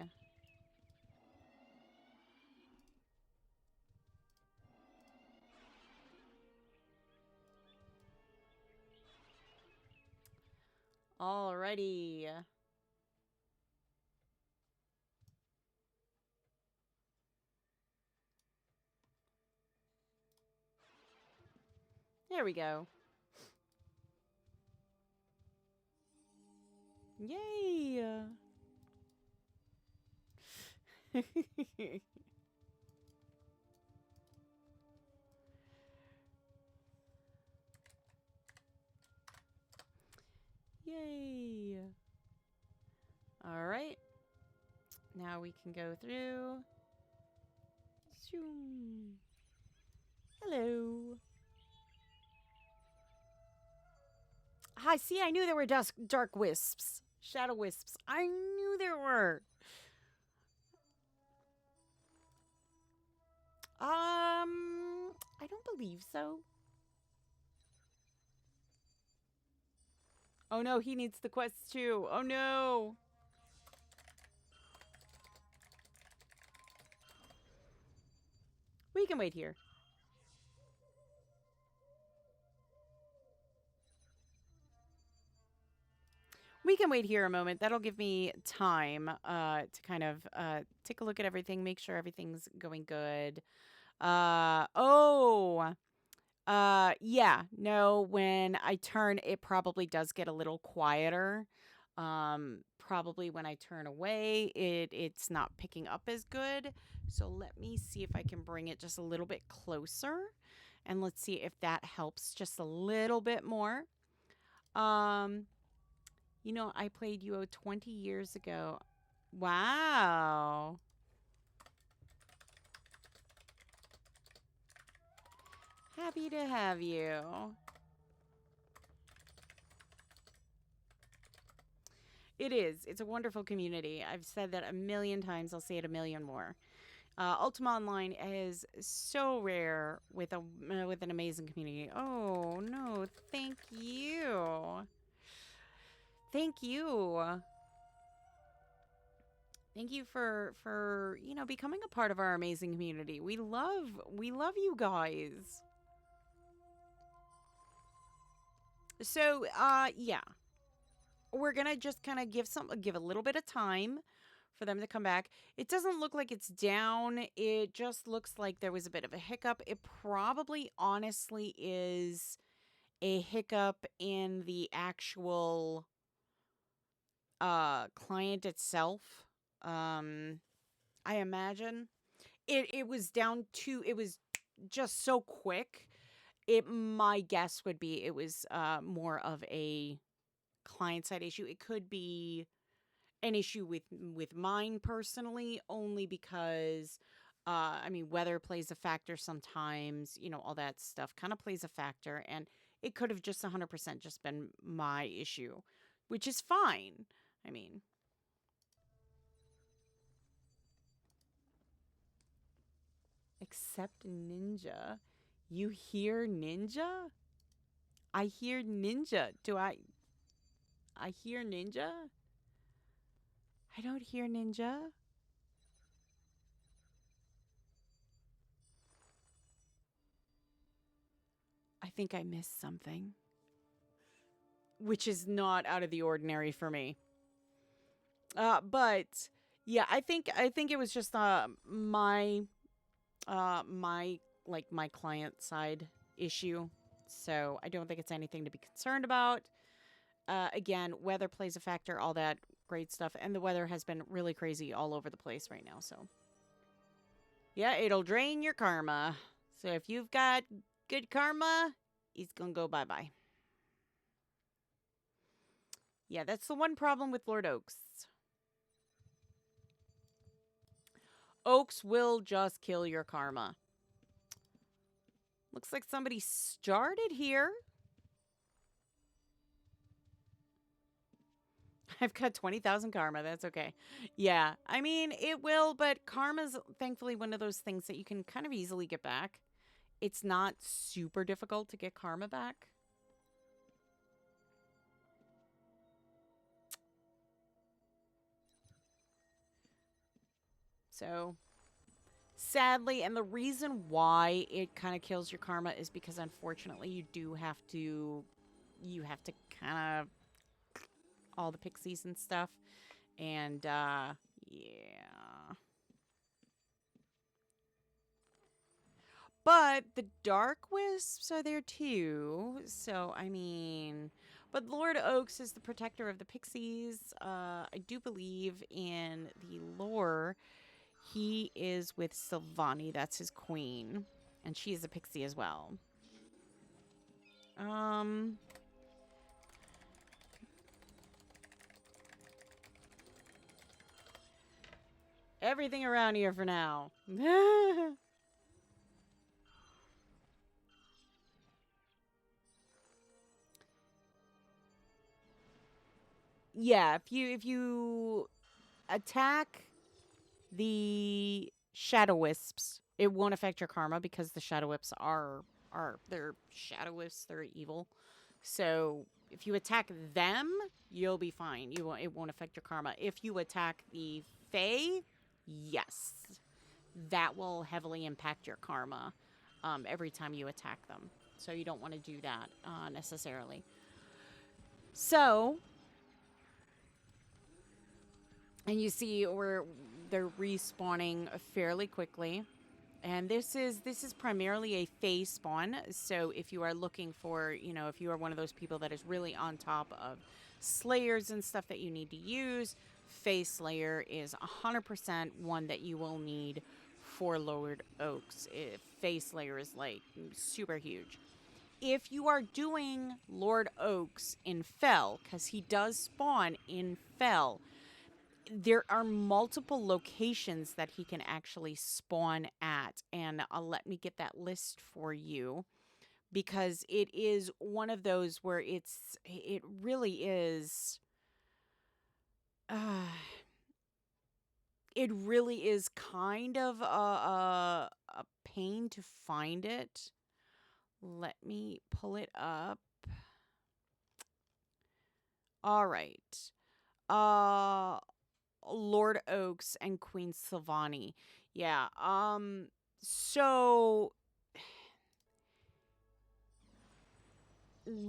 Alrighty. There we go. Yay! Yay! All right. Now we can go through. Zoom. Hello. Hi, see, I knew there were dark wisps. Shadow wisps. I knew there were. I don't believe so. Oh no, he needs the quest too. Oh no. We can wait here. We can wait here a moment. That'll give me time to kind of take a look at everything, make sure everything's going good. Yeah, no, when I turn, it probably does get a little quieter. Probably when I turn away, it's not picking up as good. So let me see if I can bring it just a little bit closer. And let's see if that helps just a little bit more. You know, I played UO 20 years ago. Wow. Happy to have you. It is. It's a wonderful community. I've said that a million times. I'll say it a million more. Ultima Online is so rare with an amazing community. Oh no! Thank you. Thank you. Thank you for becoming a part of our amazing community. We love you guys. So yeah. We're gonna just kind of give a little bit of time for them to come back. It doesn't look like it's down. It just looks like there was a bit of a hiccup. It probably honestly is a hiccup in the actual client itself. I imagine it was down to, it was just so quick. My guess would be it was more of a client side issue. It could be an issue with mine personally, only because I mean, weather plays a factor sometimes, all that stuff kind of plays a factor, and it could have just 100% just been my issue, which is fine. I mean, except Ninja. You hear Ninja? I hear Ninja. I hear Ninja? I don't hear Ninja. I think I missed something, which is not out of the ordinary for me. But yeah, I think it was just my my client side issue. So I don't think it's anything to be concerned about. Again, weather plays a factor, all that great stuff, and the weather has been really crazy all over the place right now. So yeah, it'll drain your karma. So if you've got good karma, it's gonna go bye-bye. Yeah, that's the one problem with Lord Oaks. Oaks will just kill your karma. Looks like somebody started here. I've got 20,000 karma. That's okay. Yeah, I mean, it will, but karma's thankfully one of those things that you can kind of easily get back. It's not super difficult to get karma back. So, sadly, and the reason why it kind of kills your karma is because unfortunately you have to kind of all the pixies and stuff. And yeah. But the dark wisps are there too. So I mean, but Lord Oaks is the protector of the pixies. I do believe in the lore he is with Silvani, that's his queen, and she is a pixie as well. Um Everything around here for now. Yeah, if you attack the shadow wisps, it won't affect your karma because the shadow wisps are they're shadow wisps, they're evil. So if you attack them, you'll be fine. It won't affect your karma. If you attack the fae, yes, that will heavily impact your karma every time you attack them. So you don't want to do that necessarily. So, and you see where they're respawning fairly quickly. And this is primarily a phase spawn. So if you are looking for, if you are one of those people that is really on top of slayers and stuff that you need to use, phase slayer is 100% one that you will need for Lord Oaks. Phase slayer is like super huge. If you are doing Lord Oaks in Fell, because he does spawn in Fell, there are multiple locations that he can actually spawn at. And let me get that list for you because it is one of those where it really is. Uh, it really is kind of a pain to find it. Let me pull it up. All right. Uh Lord Oaks and Queen Silvani. Yeah. So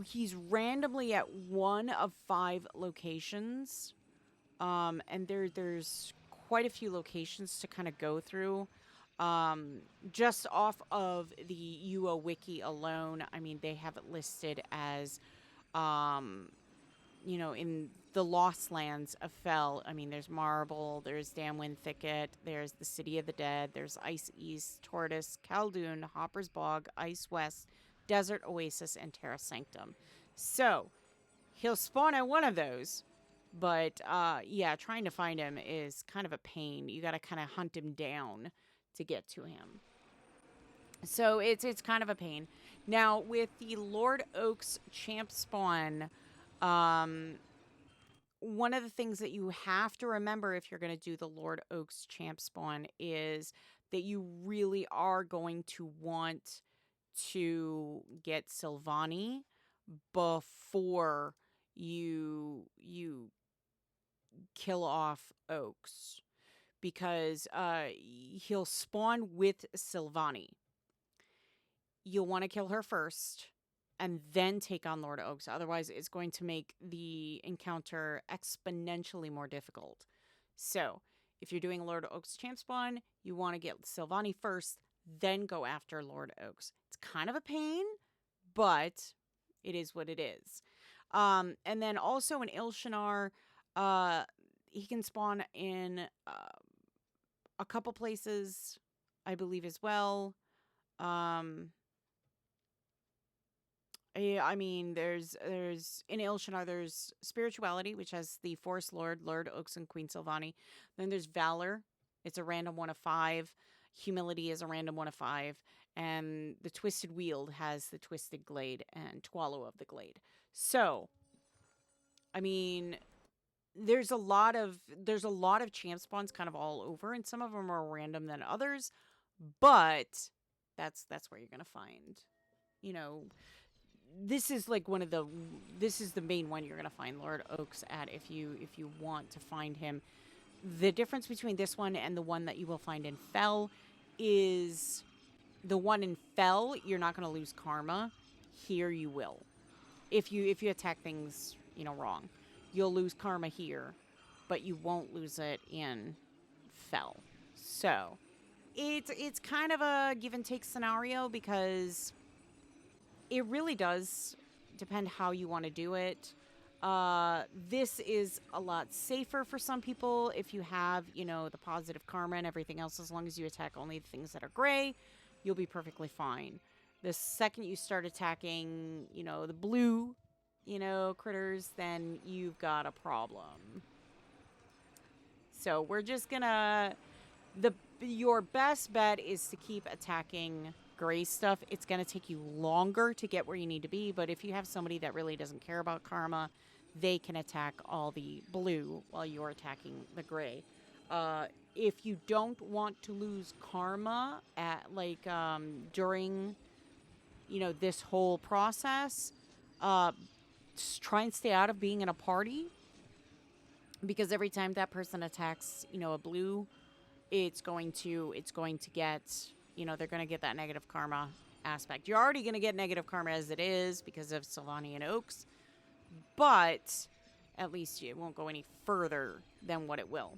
he's randomly at one of 5 locations. And there's quite a few locations to kind of go through. Just off of the UO wiki alone, I mean they have it listed as um in the Lost Lands of Fell. I mean, there's Marble, there's Damwind Thicket, there's the City of the Dead, there's Ice East, Tortoise, Caldoun, Hopper's Bog, Ice West, Desert Oasis, and Terra Sanctum. So, he'll spawn at one of those, but yeah, trying to find him is kind of a pain. You got to kind of hunt him down to get to him. So it's kind of a pain. Now with the Lord Oaks champ spawn, um, one of the things that you have to remember if you're going to do the Lord Oaks champ spawn is that you really are going to want to get Silvani before you kill off Oaks because he'll spawn with Silvani. You'll want to kill her first and then take on Lord Oaks. Otherwise, it's going to make the encounter exponentially more difficult. So, if you're doing Lord Oaks champ spawn, you want to get Silvani first, then go after Lord Oaks. It's kind of a pain, but it is what it is. And then also in Ilshanar, he can spawn in a couple places, I believe, as well. Um, I mean, there's in Ilshanar, there's spirituality, which has the Forest Lord, Lord Oaks, and Queen Silvani. Then there's valor. It's a random 1 of 5. Humility is a random 1 of 5. And the Twisted Wield has the Twisted Glade and Twallow of the Glade. So, I mean, there's a lot of champ spawns kind of all over, and some of them are random than others, but that's where you're gonna find, you know, this is like one of the this is the main one you're gonna find Lord Oaks at if you want to find him. The difference between this one and the one that you will find in Fell is the one in Fell, you're not gonna lose karma. Here you will. If you attack things, wrong. You'll lose karma here, but you won't lose it in Fell. So, it's kind of a give and take scenario because it really does depend how you want to do it. This is a lot safer for some people if you have, the positive karma and everything else. As long as you attack only the things that are gray, you'll be perfectly fine. The second you start attacking, the blue, critters, then you've got a problem. So we're just gonna your best bet is to keep attacking gray stuff. It's gonna take you longer to get where you need to be, but if you have somebody that really doesn't care about karma, they can attack all the blue while you're attacking the gray. If you don't want to lose karma at during this whole process, just try and stay out of being in a party, because every time that person attacks a blue, it's going to get they're going to get that negative karma aspect. You're already going to get negative karma as it is because of Sylvania and Oaks, but at least it won't go any further than what it will.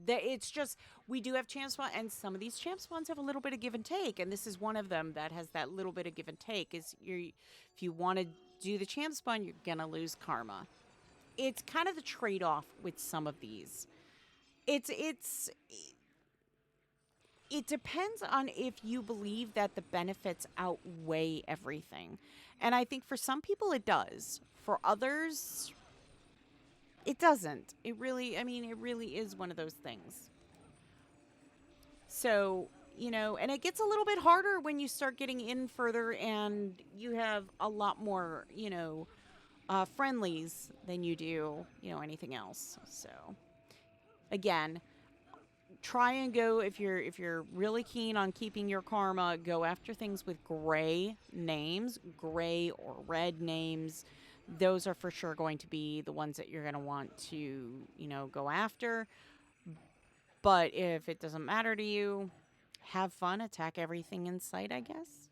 It's just, we do have champ spawn, and some of these champ spawns have a little bit of give and take, and this is one of them that has that little bit of give and take. If you want to do the champ spawn, you're gonna lose karma. It's kind of the trade-off with some of these. It depends on if you believe that the benefits outweigh everything, and I think for some people it does. For others, it doesn't. It really is one of those things. So, and it gets a little bit harder when you start getting in further and you have a lot more, friendlies than you do, anything else. So, again, try and go, if you're really keen on keeping your karma, go after things with gray names, gray or red names. Those are for sure going to be the ones that you're going to want to, go after. But if it doesn't matter to you, have fun, attack everything in sight, I guess.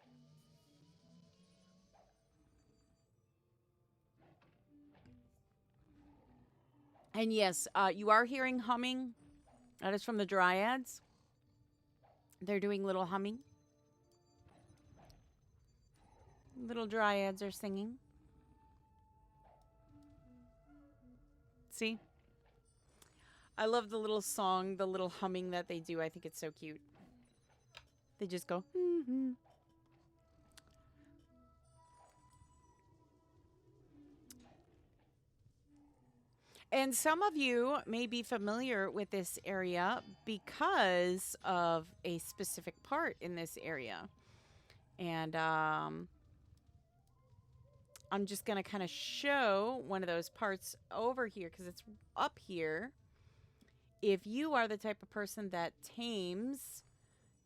And yes, you are hearing humming. That is from the Dryads. They're doing little humming. Little Dryads are singing. See? I love the little song, the little humming that they do. I think it's so cute. They just go, mm-hmm. And some of you may be familiar with this area because of a specific part in this area. And I'm just going to kind of show one of those parts over here because it's up here. If you are the type of person that tames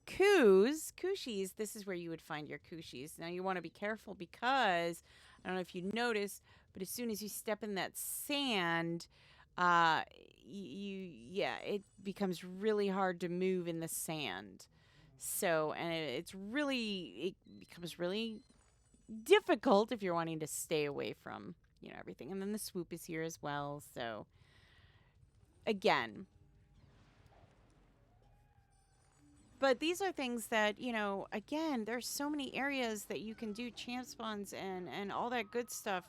Kushies, this is where you would find your Kushies. Now you want to be careful because, I don't know if you noticed, but as soon as you step in that sand, it becomes really hard to move in the sand. So, and it becomes really difficult if you're wanting to stay away from, everything. And then the swoop is here as well. So, again. But these are things that, again, there's so many areas that you can do champ spawns and all that good stuff.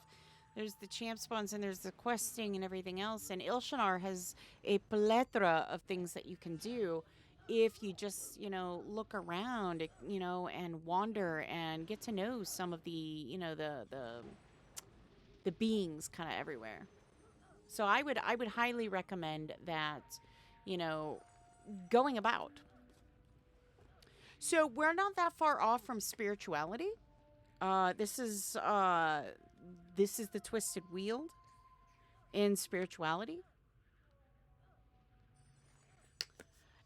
There's the champ spawns and there's the questing and everything else. And Ilshanar has a plethora of things that you can do if you just, look around, and wander and get to know some of the, the beings kind of everywhere. So I would highly recommend that, going about. So we're not that far off from spirituality. This is the Twisted Wheel. in spirituality.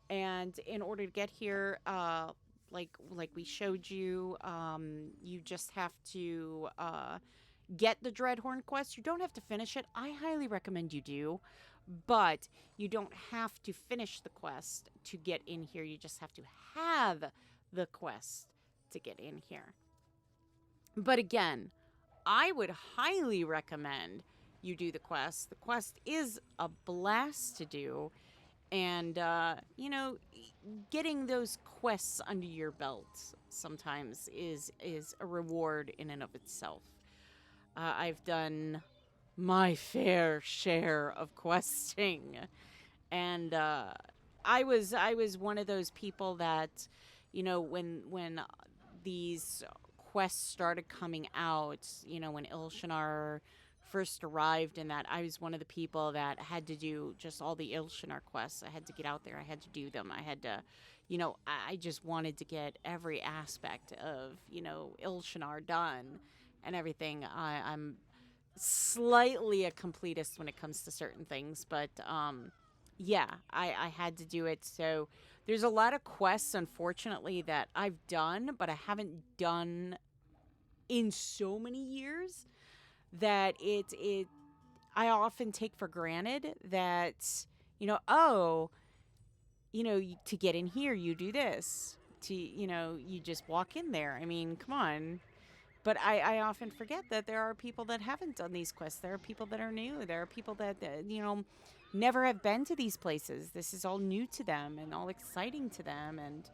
And in order to get here, like we showed you, you just have to get the Dreadhorn quest. You don't have to finish it. I highly recommend you do, but you don't have to finish the quest to get in here. You just have to have the quest to get in here. But again, I would highly recommend you do the quest. The quest is a blast to do, and getting those quests under your belt sometimes is a reward in and of itself. I've done my fair share of questing, and I was one of those people that, when these quests started coming out, when Ilshanar first arrived, and that I was one of the people that had to do just all the Ilshanar quests. I had to get out there. I had to do them. I had to, I just wanted to get every aspect of, Ilshanar done and everything. I'm slightly a completist when it comes to certain things, but yeah, I had to do it. So there's a lot of quests, unfortunately, that I've done, but I haven't done in so many years that it I often take for granted that, oh, to get in here, you do this. You just walk in there. I mean, come on. But I often forget that there are people that haven't done these quests. There are people that are new. There are people that, never have been to these places. This is all new to them and all exciting to them. And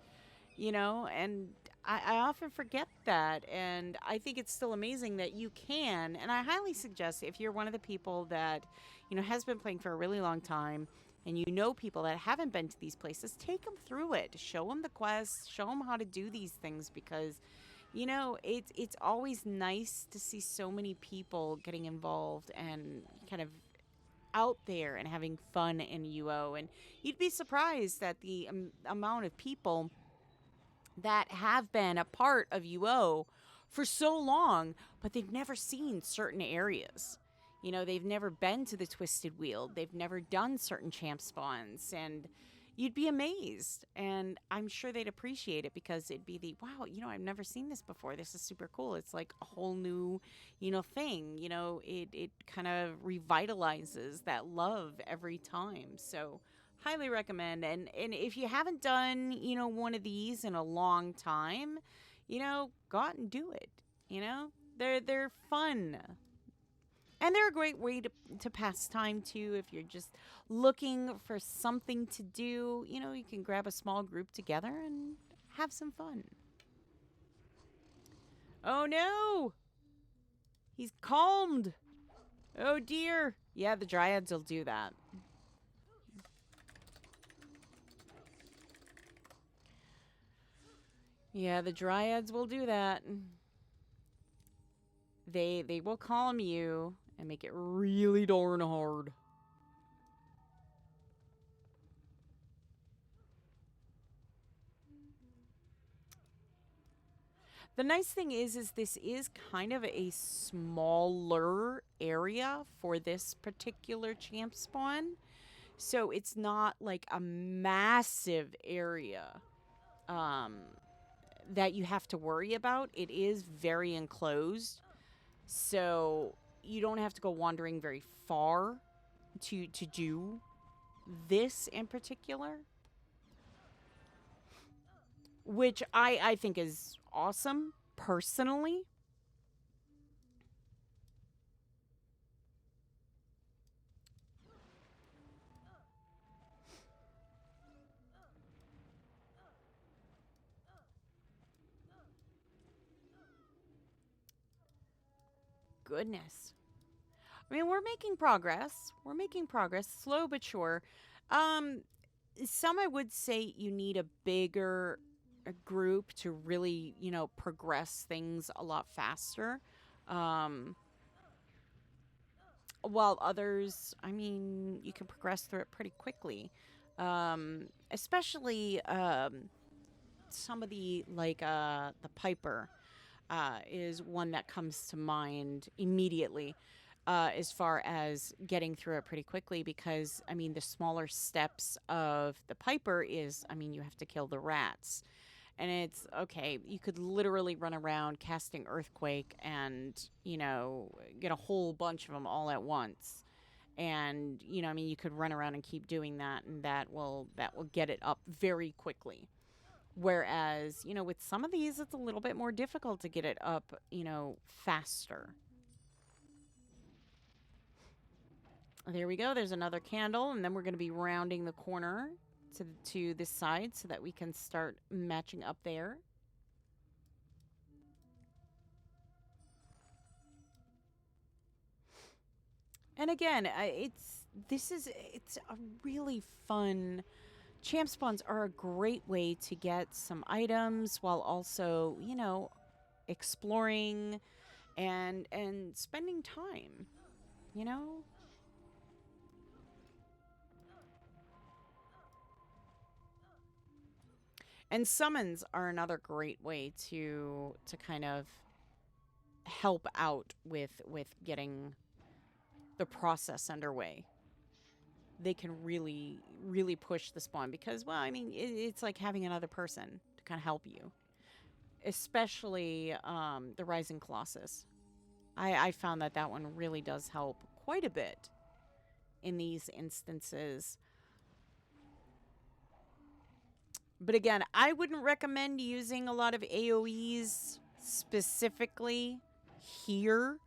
I often forget that. And I think it's still amazing that you can. And I highly suggest, if you're one of the people that, has been playing for a really long time, and people that haven't been to these places, take them through it. Show them the quests, show them how to do these things, because it's always nice to see so many people getting involved and kind of out there and having fun in UO. And you'd be surprised at the amount of people that have been a part of UO for so long, but they've never seen certain areas. They've never been to the Twisted Wheel. They've never done certain champ spawns. And you'd be amazed. And I'm sure they'd appreciate it, because it'd be wow, I've never seen this before. This is super cool. It's like a whole new, thing. It kind of revitalizes that love every time. So highly recommend. And if you haven't done, one of these in a long time, go out and do it. They're fun. And they're a great way to pass time too. If you're just looking for something to do, you can grab a small group together and have some fun. Oh no! He's calmed! Oh dear! Yeah, the Dryads will do that. Yeah, the Dryads will do that. They will calm you and make it really darn hard. The nice thing is this is kind of a smaller area for this particular champ spawn. So it's not like a massive area um, that you have to worry about. It is very enclosed. So you don't have to go wandering very far to do this in particular, which I think is awesome personally. Goodness. I mean, we're making progress. We're making progress, slow but sure. Um, some I would say you need a bigger group to really, progress things a lot faster. Um, while others, I mean, you can progress through it pretty quickly. Especially some of the Piper is one that comes to mind immediately. as far as getting through it pretty quickly because, I mean, the smaller steps of the Piper is, I mean, you have to kill the rats. And it's okay, you could literally run around casting Earthquake and, get a whole bunch of them all at once. And, I mean, you could run around and keep doing that, and that will get it up very quickly. Whereas, with some of these, it's a little bit more difficult to get it up, faster. There we go. There's another candle, and then we're going to be rounding the corner to this side so that we can start matching up there. And again, it's a really fun. Champ spawns are a great way to get some items while also, exploring and spending time, you know? And summons are another great way to kind of help out with getting the process underway. They can really push the spawn because, well, I mean, it's like having another person to kind of help you, especially the Rising Colossus. I found that one really does help quite a bit in these instances. But again, I wouldn't recommend using a lot of AoEs specifically here.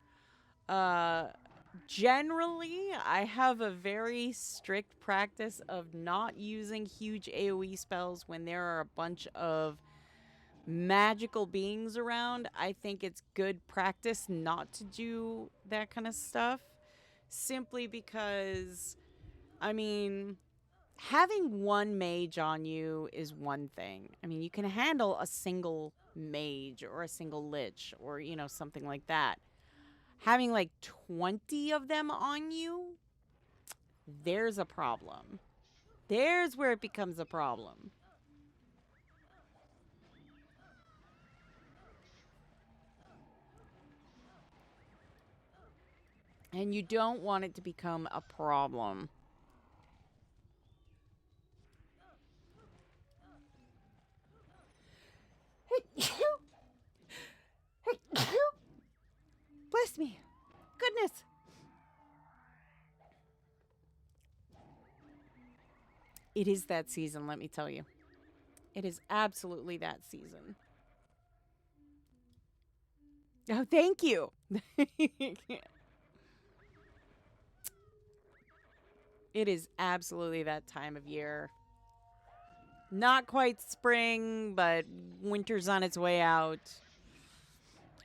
Generally, I have a very strict practice of not using huge AoE spells when there are a bunch of magical beings around. I think it's good practice not to do that kind of stuff. Simply because, I mean, having one mage on you is one thing. I mean, you can handle a single mage or a single lich or, something like that. Having like 20 of them on you, there's a problem. There's where it becomes a problem. And you don't want it to become a problem. Bless me. Goodness. It is that season, let me tell you. It is absolutely that season. Oh, thank you. It is absolutely that time of year. Not quite spring, but winter's on its way out.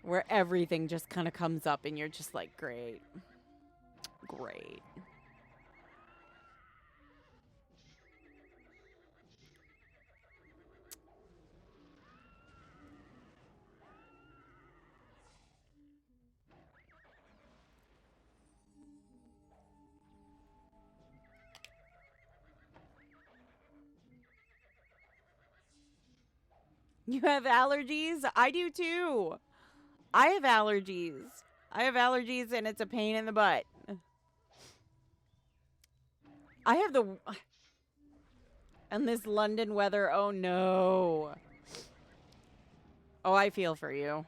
Where everything just kind of comes up and you're just like, great. Great. You have allergies? I do too. I have allergies. I have allergies and it's a pain in the butt. I have the... And this London weather, oh no. Oh, I feel for you.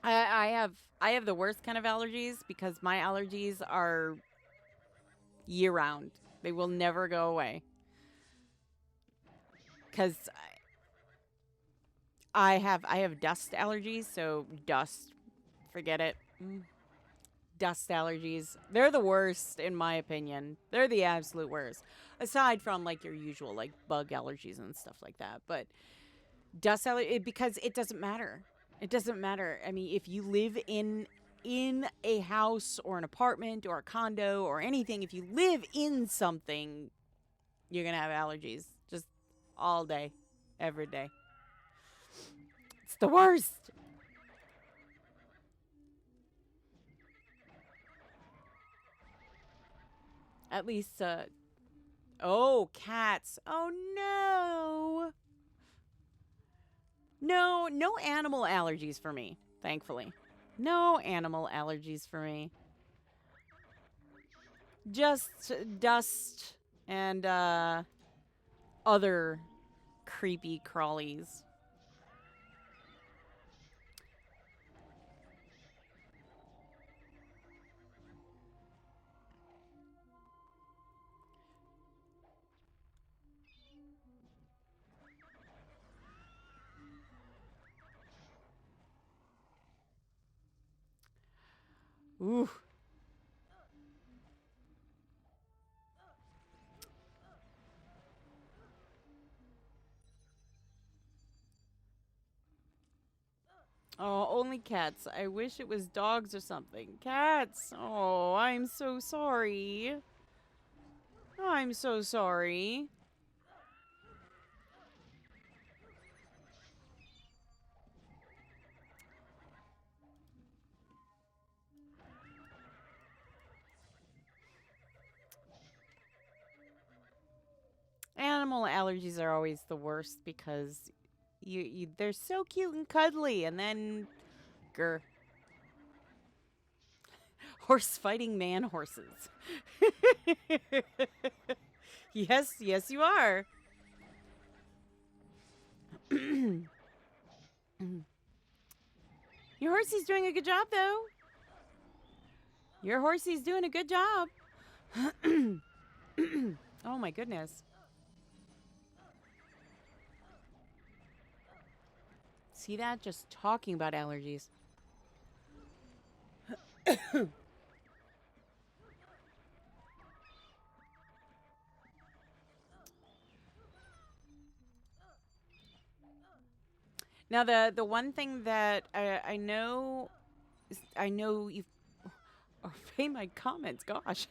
I have the worst kind of allergies because my allergies are year round. They will never go away. Cuz I have dust allergies, so dust, forget it. Dust allergies, they're the worst in my opinion. They're the absolute worst. Aside from like your usual like bug allergies and stuff like that, but dust allergy, because it doesn't matter. It doesn't matter. I mean, if you live in a house or an apartment or a condo or anything, if you live in something, you're going to have allergies just all day, every day. It's the worst. At least, oh, cats. Oh, no. No animal allergies for me, thankfully. No animal allergies for me. Just dust and other creepy crawlies. Ooh. Oh, only cats. I wish it was dogs or something. Cats. Oh, I'm so sorry. I'm so sorry. Animal allergies are always the worst because they're so cute and cuddly, and then grr, horse fighting man horses. Yes, yes, you are. Your horsey's doing a good job, though. Your horsey's doing a good job. Oh my goodness. See that? Just talking about allergies. Now the one thing that I know you've oh, pay my comments, gosh.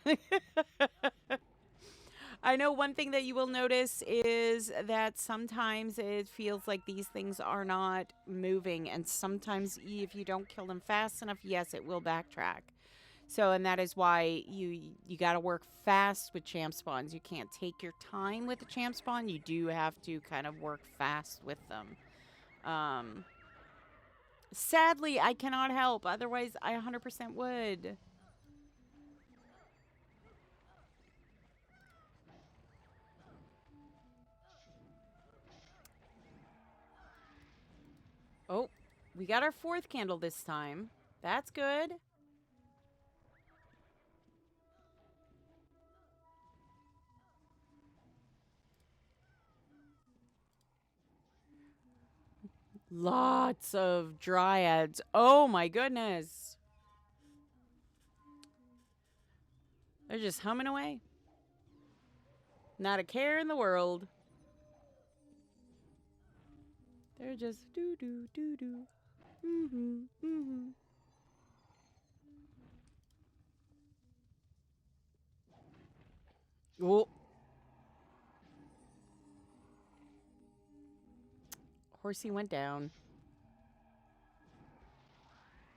I know one thing that you will notice is that sometimes it feels like these things are not moving, and sometimes if you don't kill them fast enough, yes, it will backtrack. So, and that is why you got to work fast with champ spawns. You can't take your time with the champ spawn. You do have to kind of work fast with them. Um, Sadly, I cannot help. Otherwise, I 100% would. Oh, we got our fourth candle this time. That's good. Lots of dryads. Oh my goodness. They're just humming away. Not a care in the world. They're just doo doo doo doo. Mm-hmm. Mm-hmm. Oh, horsey went down.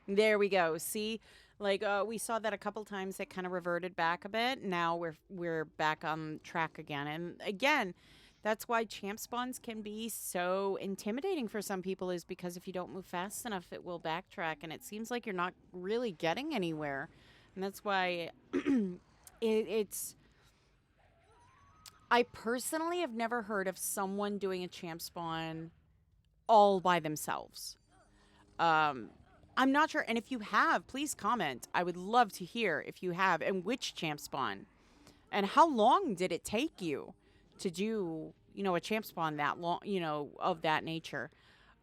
There we go. See, like we saw that a couple times. It kind of reverted back a bit. Now we're back on track again. And again, that's why champ spawns can be so intimidating for some people. Is because if you don't move fast enough, it will backtrack, and it seems like you're not really getting anywhere. And that's why it's. I personally have never heard of someone doing a champ spawn all by themselves. Um, I'm not sure. And if you have, please comment. I would love to hear if you have and which champ spawn. And how long did it take you to do, a champ spawn that long, of that nature?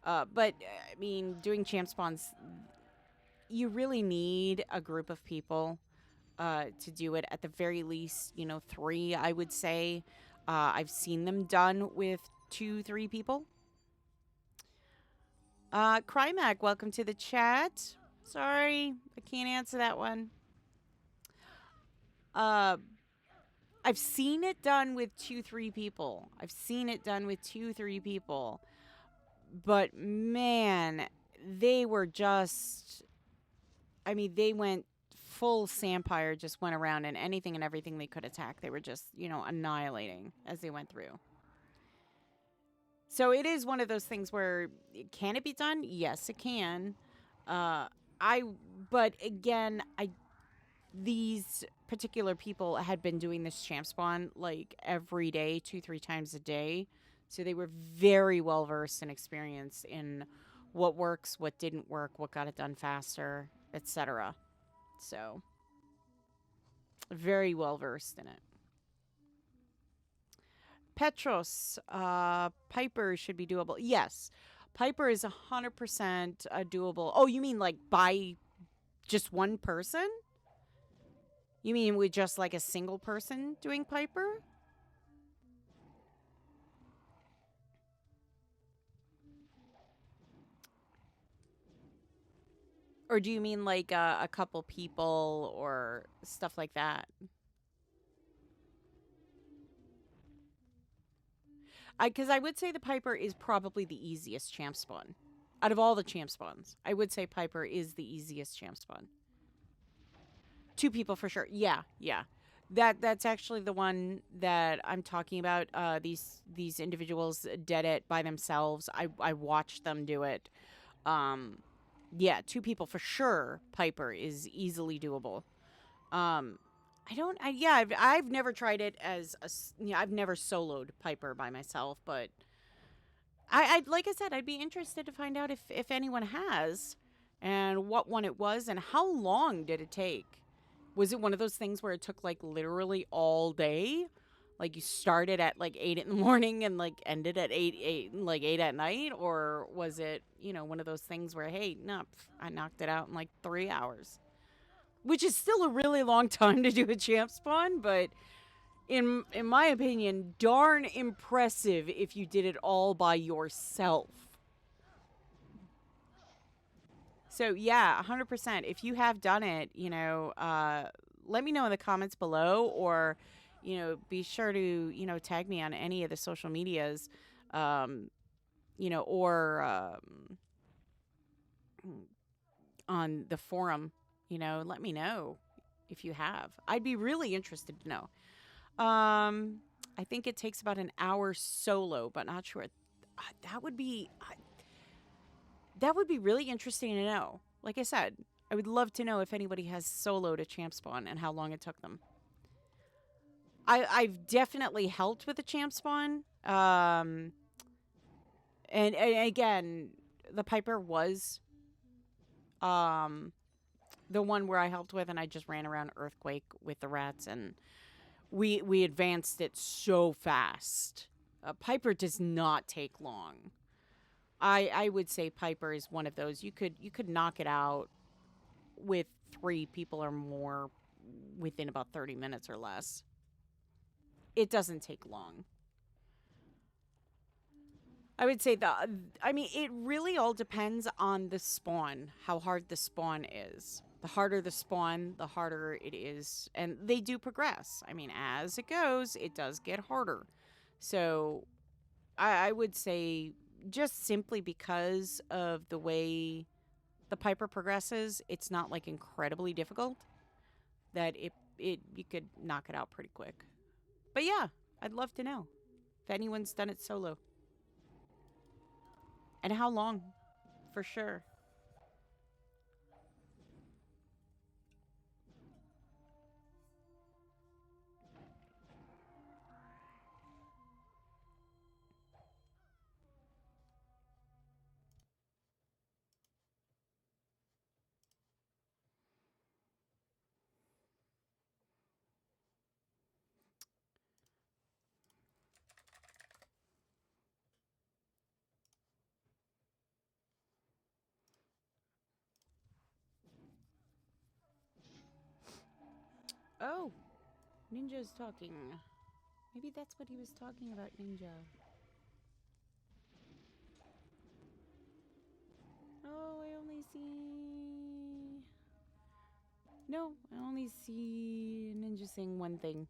But I mean, doing champ spawns, you really need a group of people to do it. At the very least, three, I would say. I've seen them done with 2, 3 people. Crymac, welcome to the chat. Sorry, I can't answer that one. Uh, I've seen it done with 2, 3 people. I've seen it done with 2, 3 people. But man, they were just, I mean, they went full Sampire, just went around and anything and everything they could attack. They were just, annihilating as they went through. So it is one of those things where can it be done? Yes, it can. Uh, I, but again, these particular people had been doing this champ spawn like every day, 2, 3 times a day. So they were very well versed and experienced in what works, what didn't work, what got it done faster, etc. So very well versed in it. Petros, Piper should be doable. Yes, Piper is 100% doable. Oh, you mean like by just one person? You mean with just like a single person doing Piper? Or do you mean like a couple people or stuff like that? Because I would say the Piper is probably the easiest champ spawn. Out of all the champ spawns, I would say Piper is the easiest champ spawn. 2 people for sure. Yeah, yeah. That's actually the one that I'm talking about. These individuals did it by themselves. I watched them do it. Um, yeah, 2 people for sure. Piper is easily doable. Um, I don't. Yeah, I've never tried it as I've never soloed Piper by myself, but I like I said, I'd be interested to find out if anyone has, and what one it was, and how long did it take. Was it one of those things where it took like literally all day? Like you started at like 8 in the morning and like ended at 8 at night, or was it one of those things where hey, no, I knocked it out in like 3 hours, which is still a really long time to do a champ spawn, but in my opinion, darn impressive if you did it all by yourself. So yeah, 100%. If you have done it, let me know in the comments below, or be sure to tag me on any of the social medias, or on the forum. Let me know if you have. I'd be really interested to know. I think it takes about an hour solo, but not sure. That would be that would be really interesting to know. Like I said, I would love to know if anybody has soloed a champ spawn and how long it took them. I've definitely helped with a champ spawn. And again, the Piper was the one where I helped with, and I just ran around Earthquake with the rats, and we advanced it so fast. Piper does not take long. I would say Piper is one of those you could knock it out with 3 people or more within about 30 minutes or less. It doesn't take long. I would say it really all depends on the spawn, how hard the spawn is. The harder the spawn, the harder it is. And they do progress. I mean, as it goes, it does get harder. So I would say just simply because of the way the Piper progresses, it's not like incredibly difficult, that it you could knock it out pretty quick. But yeah, I'd love to know if anyone's done it solo. And how long, for sure. Oh, Ninja's talking. Maybe that's what he was talking about, Ninja. Oh, I only see... No, I only see Ninja saying one thing.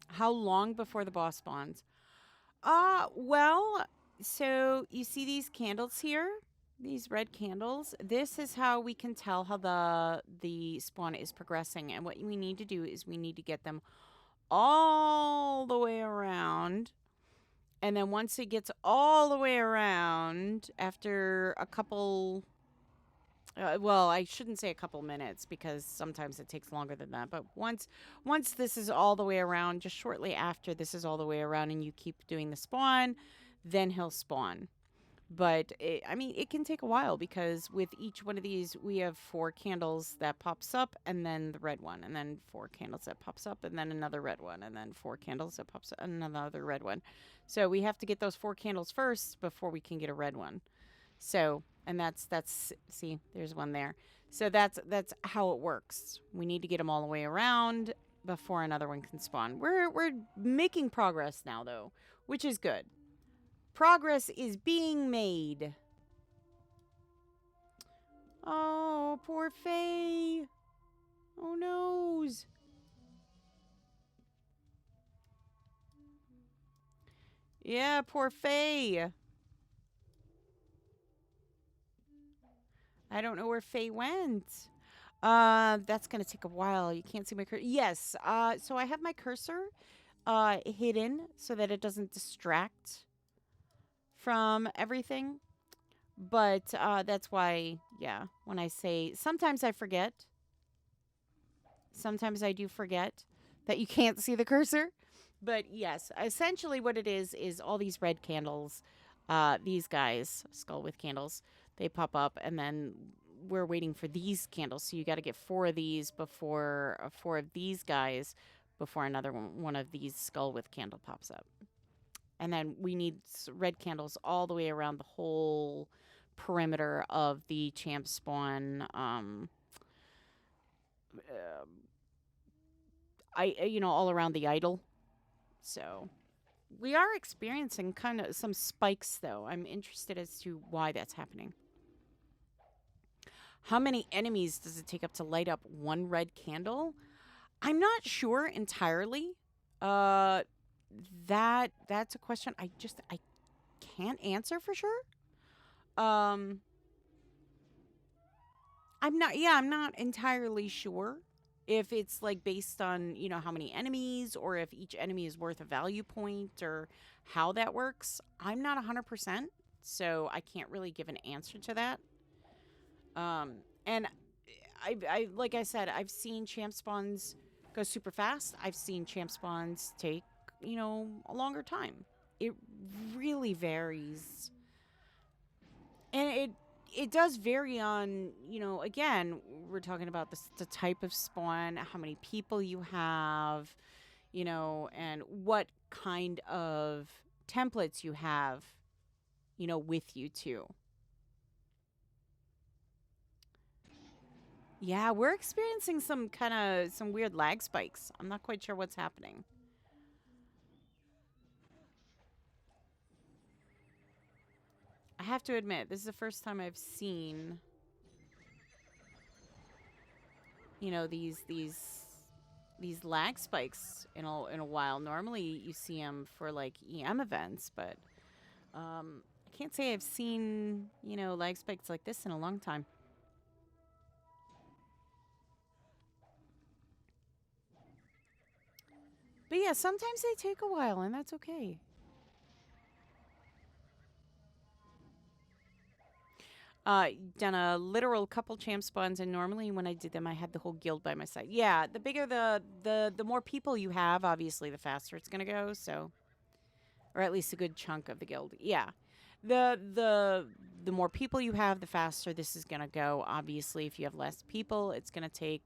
How long before the boss spawns? Well, so you see these candles here? These red candles? This is how we can tell how the spawn is progressing. And what we need to do is we need to get them all the way around And then once it gets all the way around, after a couple, well, I shouldn't say a couple minutes because sometimes it takes longer than that. But once this is all the way around, just shortly after this is all the way around, and you keep doing the spawn, then he'll spawn. But I mean, it can take a while because with each one of these, we have 4 candles that pops up, and then the red one, and then 4 candles that pops up, and then another red one, and then 4 candles that pops up, and another red one. So we have to get those 4 candles first before we can get a red one. So, and that's see, there's one there. So that's how it works. We need to get them all the way around before another one can spawn. We're making progress now though, which is good. Progress is being made. Oh, poor Faye. Oh noes. Yeah, poor Faye. I don't know where Faye went. That's gonna take a while. You can't see my cursor. Yes. So I have my cursor hidden so that it doesn't distract from everything. But that's why, yeah, when I say sometimes I forget. Sometimes I do forget that you can't see the cursor. But yes, essentially what it is all these red candles, these guys, skull with candles, they pop up, and then we're waiting for these candles. So you got to get 4 of these before 4 of these guys before another one of these skull with candle pops up. And then we need red candles all the way around the whole perimeter of the champ spawn. All around the idol. So we are experiencing kind of some spikes, though. I'm interested as to why that's happening. How many enemies does it take up to light up 1 red candle? I'm not sure entirely. That's a question I can't answer for sure. I'm not entirely sure if it's like based on, how many enemies, or if each enemy is worth a value point, or how that works. I'm not 100%, so I can't really give an answer to that. And I like I said, I've seen champ spawns go super fast. I've seen champ spawns take, a longer time. It really varies. And it does vary on, again, we're talking about the type of spawn, how many people you have, and what kind of templates you have, with you too. Yeah, we're experiencing some weird lag spikes. I'm not quite sure what's happening. I have to admit, this is the first time I've seen, these lag spikes in a while. Normally, you see them for like EM events, but I can't say I've seen lag spikes like this in a long time. But yeah, sometimes they take a while, and that's okay. Done a literal couple champ spawns, and normally when I did them, I had the whole guild by my side. Yeah, the bigger the more people you have, obviously, the faster it's gonna go. So, or at least a good chunk of the guild. Yeah, the more people you have, the faster this is gonna go. Obviously, if you have less people, it's gonna take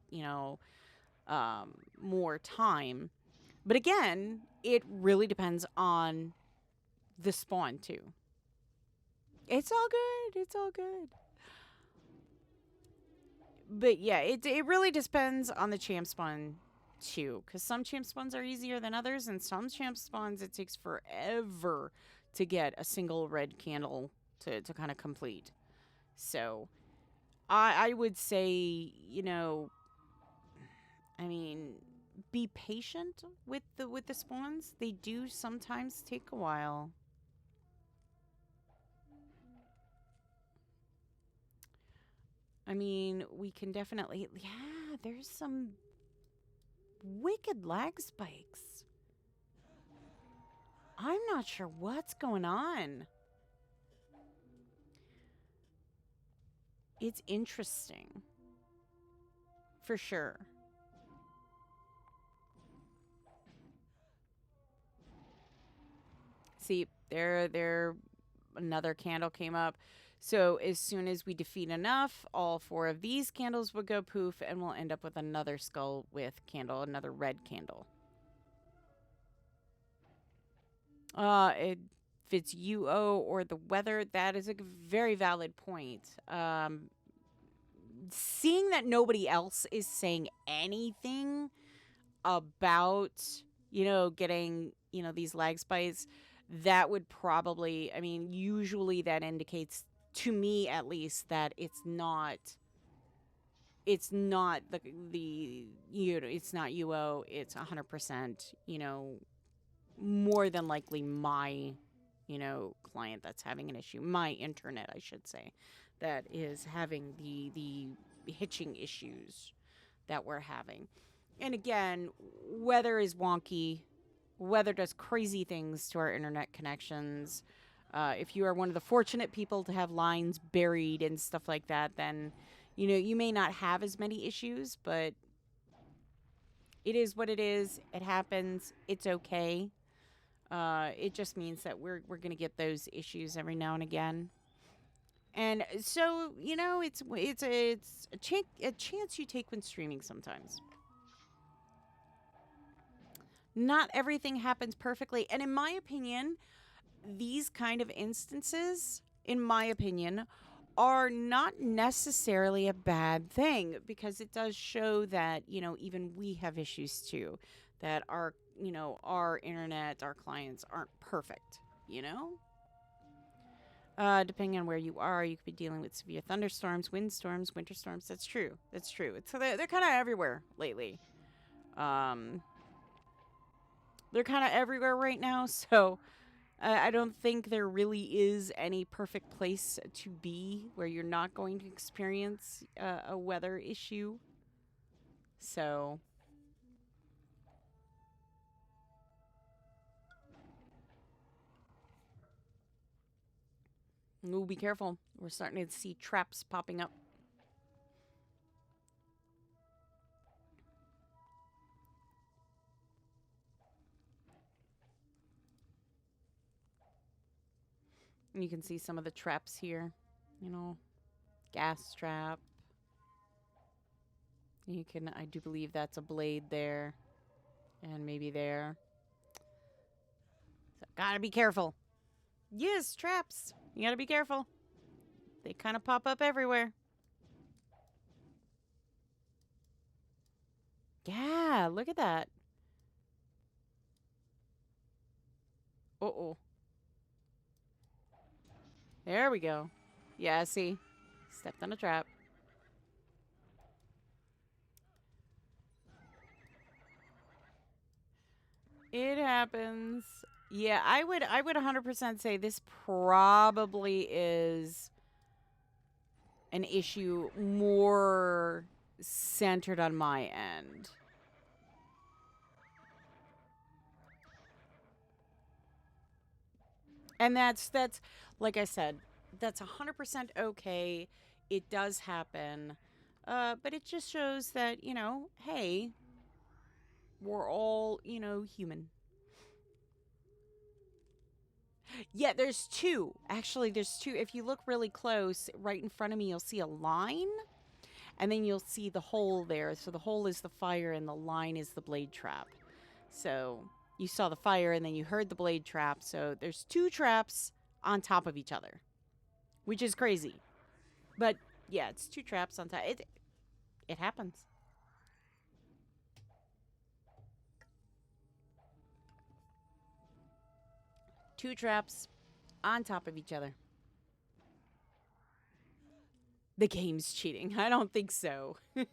more time. But again, it really depends on the spawn too. It's all good. It's all good. But yeah, it really depends on the champ spawn too, because some champ spawns are easier than others, and some champ spawns it takes forever to get a single red candle to kind of complete. So I would say, I mean, be patient with the spawns. They do sometimes take a while. I mean, we can definitely, yeah, there's some wicked lag spikes. I'm not sure what's going on. It's interesting. For sure. See, there another candle came up. So as soon as we defeat enough, all 4 of these candles will go poof, and we'll end up with another skull with candle, another red candle. If it's UO or the weather, that is a very valid point. Seeing that nobody else is saying anything about, getting, these lag spikes, that would probably, I mean, usually that indicates, to me at least, that it's not it's not UO, it's 100%, more than likely my, client that's having an issue, my internet, I should say, that is having the hitching issues that we're having. And again, weather is wonky. Weather does crazy things to our internet connections. If you are one of the fortunate people to have lines buried and stuff like that, then, you may not have as many issues, but it is what it is. It happens. It's okay. It just means that we're going to get those issues every now and again. And so, it's a chance you take when streaming sometimes. Not everything happens perfectly. And in my opinion, these kind of instances, in my opinion, are not necessarily a bad thing, because it does show that, even we have issues too, that our internet, our clients aren't perfect, depending on where you are, you could be dealing with severe thunderstorms, windstorms, winter storms. That's true. That's true. So they're kind of everywhere lately. They're kind of everywhere right now, so I don't think there really is any perfect place to be where you're not going to experience a weather issue. So, we'll be careful. We're starting to see traps popping up. And you can see some of the traps here, gas trap. I do believe that's a blade there, and maybe there. So, gotta be careful. Yes, traps. You gotta be careful. They kind of pop up everywhere. Yeah, look at that. Uh-oh. There we go. Yeah, see? Stepped on a trap. It happens. Yeah, I would 100% say this probably is an issue more centered on my end. And that's like I said, that's 100% okay. It does happen. But it just shows that, hey, we're all, human. Yeah, there's 2. Actually, there's 2. If you look really close, right in front of me, you'll see a line, and then you'll see the hole there. So the hole is the fire, and the line is the blade trap. So you saw the fire, and then you heard the blade trap. So there's 2 traps on top of each other, which is crazy. But yeah, it's 2 traps on top. It happens. Two traps on top of each other. The game's cheating. I don't think so. I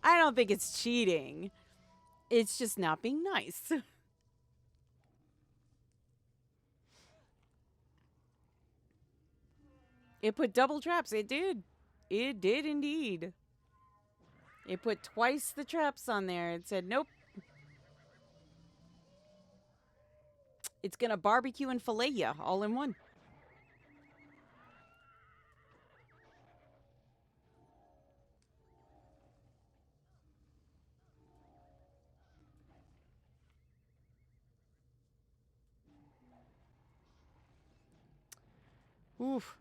don't think it's cheating. It's just not being nice. It put double traps. It did. It did indeed. It put twice the traps on there. It said, nope. It's going to barbecue and fillet you all in one. Oof.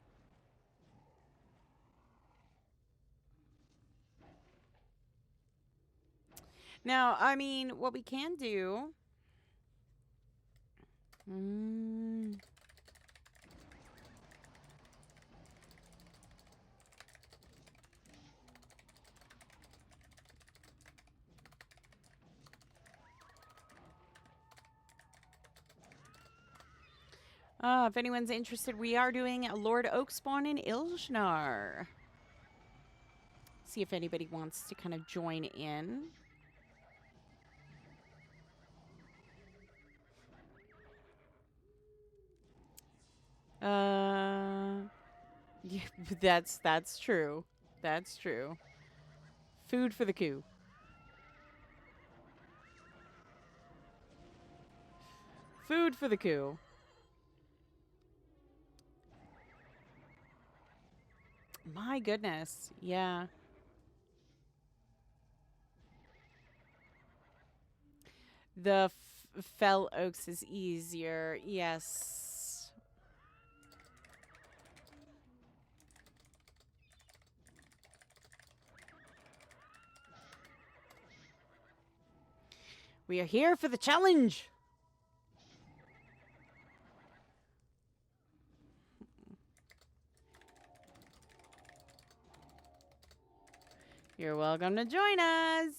Now, I mean, what we can do... if anyone's interested, we are doing a Lord Oak spawn in Ilshnar. See if anybody wants to kind of join in. Yeah, that's true. That's true. Food for the coup. Food for the coup. My goodness. Yeah. The Fell Oaks is easier. Yes. We are here for the challenge. You're welcome to join us.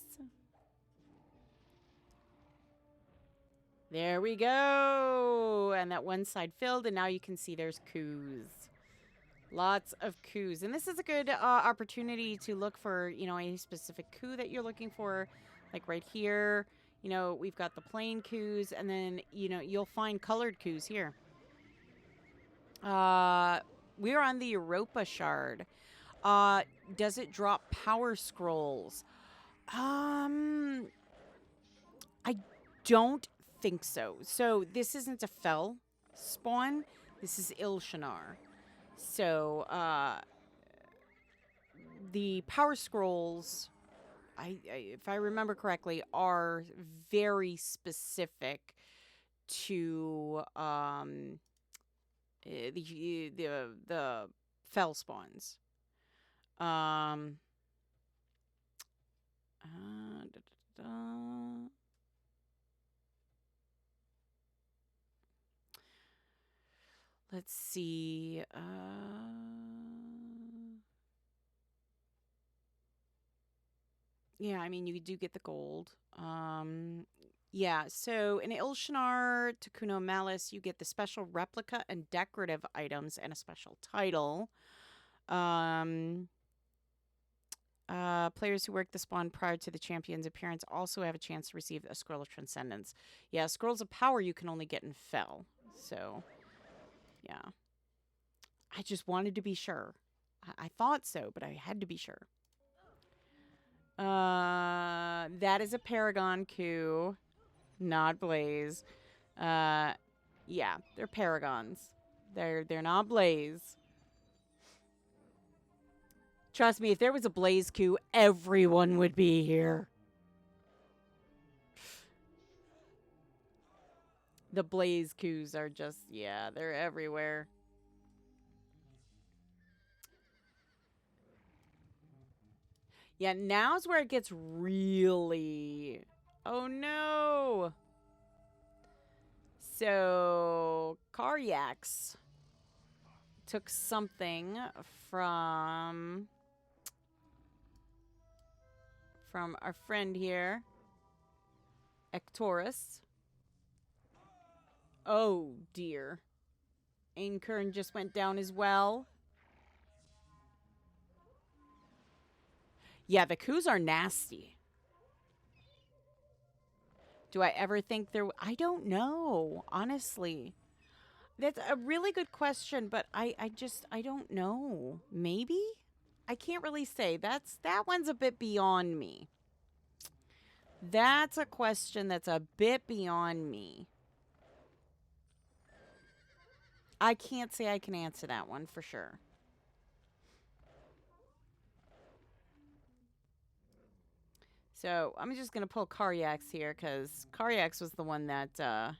There we go. And that one side filled, and now you can see there's coups. Lots of coups. And this is a good opportunity to look for, you know, any specific coup that you're looking for. Like right here, you know, we've got the plain coups, and then, you know, you'll find colored coups here. We're on the Europa shard. Does it drop power scrolls? I don't think so. So this isn't a fell spawn. This is Ilshnar. So the power scrolls, if I remember correctly, are very specific to the fell spawns. Da, da, da. Let's see. Yeah, I mean, you do get the gold. Yeah, so in Ilshnar, Takuno Malice, you get the special replica and decorative items and a special title. Players who work the spawn prior to the champion's appearance also have a chance to receive a Scroll of Transcendence. Yeah, Scrolls of Power you can only get in Fell. So, yeah. I just wanted to be sure. I thought so, but I had to be sure. That is a Paragon coup, not Blaze. Yeah, they're Paragons. They're not Blaze. Trust me, if there was a Blaze coup, everyone would be here. The Blaze coups are just, yeah, they're everywhere. Yeah, now's where it gets really... Oh, no! So, Karyax took something from our friend here, Ectorus. Oh, dear. Ainkern just went down as well. Yeah, the coups are nasty. Do I ever think there... I don't know, honestly. That's a really good question, but I don't know. Maybe? I can't really say. That one's a bit beyond me. That's a question that's a bit beyond me. I can't say I can answer that one for sure. So I'm just going to pull Karyax here because Karyax was the one that... Uh,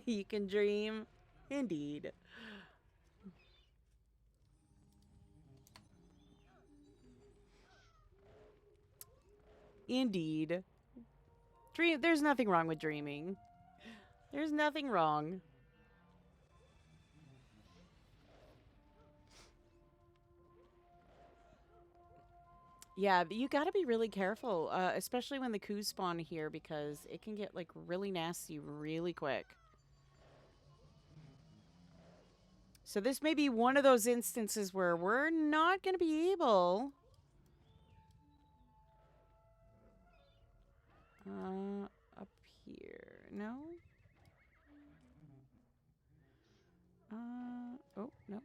you can dream. Indeed. Indeed. Dream. There's nothing wrong with dreaming. There's nothing wrong. Yeah, but you got to be really careful, especially when the coups spawn here because it can get like really nasty really quick. So this may be one of those instances where we're not going to be able. Up here, no. Oh no,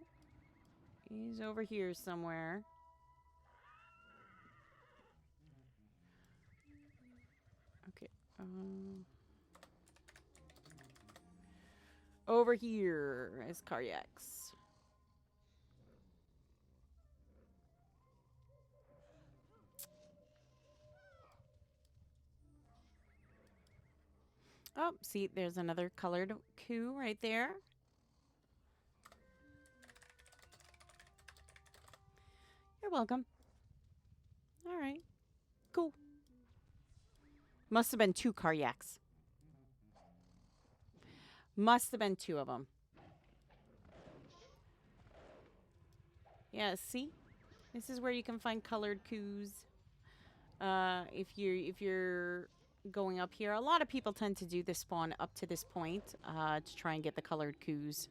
he's over here somewhere. Okay. Over here is Karyax. Oh, see, there's another colored coup right there. You're welcome. All right. Cool. Must have been 2 Karyaks. Must have been 2 of them. Yeah, see? This is where you can find colored coups. If you're going up here, a lot of people tend to do this spawn up to this point to try and get the colored coups.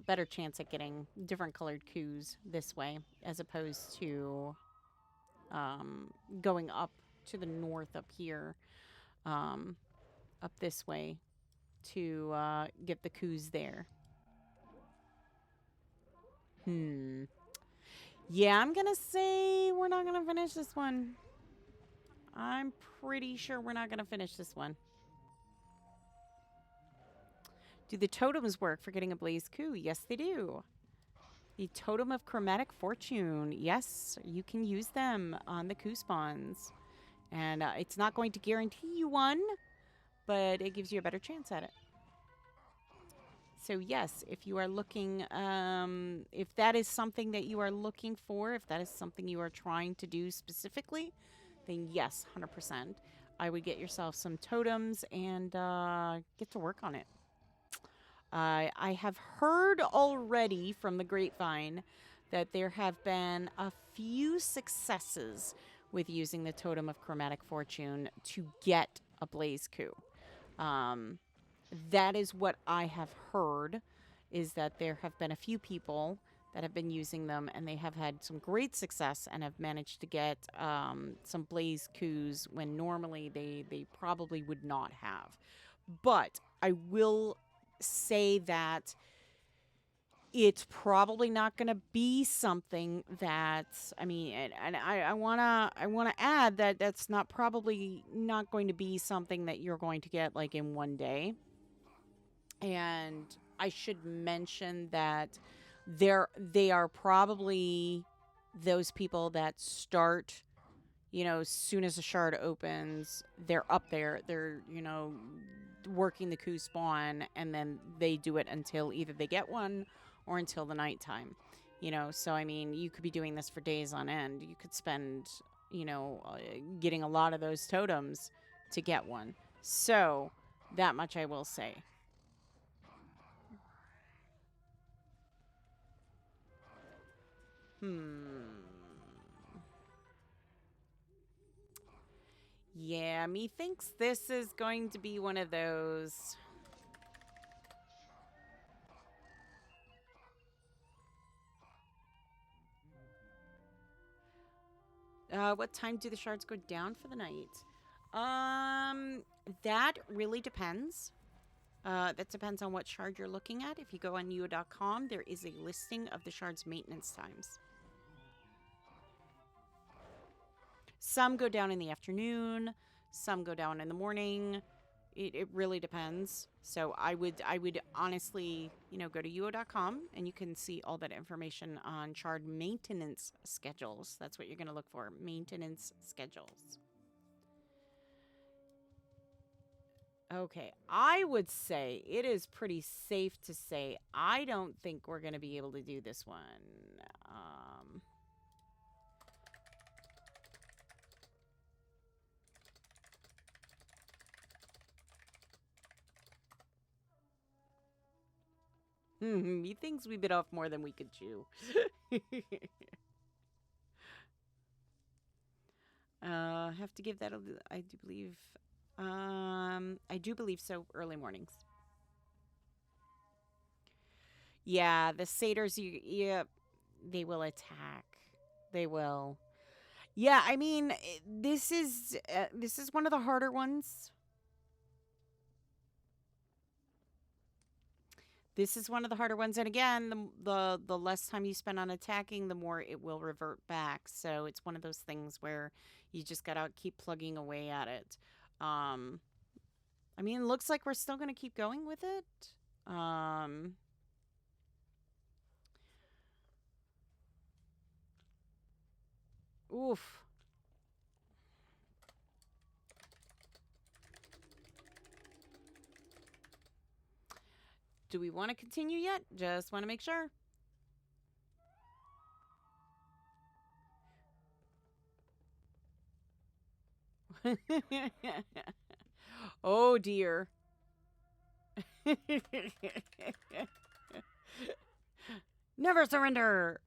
Better chance at getting different colored coups this way as opposed to going up to the north up here, up this way to get the coups there. Yeah, I'm going to say we're not going to finish this one. I'm pretty sure we're not going to finish this one. Do the totems work for getting a blaze coup? Yes, they do. The Totem of Chromatic Fortune. Yes, you can use them on the coup spawns. And it's not going to guarantee you one, but it gives you a better chance at it. So yes, if you are looking, if that is something that you are looking for, if that is something you are trying to do specifically, then yes, 100%. I would get yourself some totems and get to work on it. I have heard already from the grapevine that there have been a few successes with using the Totem of Chromatic Fortune to get a Blaze Coup. That is what I have heard, is that there have been a few people that have been using them and they have had some great success and have managed to get some Blaze Coups when normally they probably would not have. But I will say that it's probably not going to be something that, I mean, and I wanna add that that's not probably not going to be something that you're going to get like in one day. And I should mention that they are probably those people that start, you know, as soon as the shard opens, they're up there. They're, you know, working the coup spawn, and then they do it until either they get one or until the nighttime. You know, so I mean, you could be doing this for days on end. You could spend, you know, getting a lot of those totems to get one. So that much I will say. Yeah, methinks this is going to be one of those. What time do the shards go down for the night? Um, that really depends. That depends on what shard you're looking at. If you go on UO.com, there is a listing of the shard's maintenance times. Some go down in the afternoon, some go down in the morning. It really depends. So I would honestly, go to UO.com and you can see all that information on shard maintenance schedules. That's what you're going to look for, maintenance schedules. Okay, I would say it is pretty safe to say I don't think we're going to be able to do this one. Um, he thinks we bit off more than we could chew. Have to give that a, I do believe. I do believe so. Early mornings. Yeah, the satyrs. Yeah, they will attack. They will. Yeah, I mean, this is one of the harder ones. This is one of the harder ones, and again, the less time you spend on attacking, the more it will revert back. So it's one of those things where you just gotta keep plugging away at it. Um, I mean, it looks like we're still gonna keep going with it. Oof. Do we want to continue yet? Just want to make sure. Oh dear. Never surrender.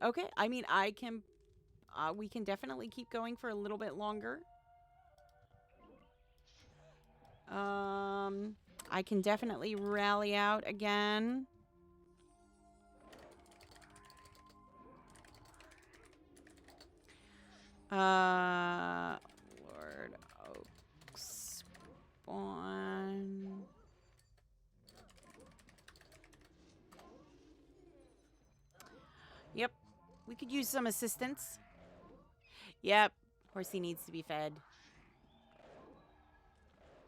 Okay, I mean, I can. We can definitely keep going for a little bit longer. I can definitely rally out again. Lord Oak Spawn. Yep, we could use some assistance. Yep, Horsey needs to be fed.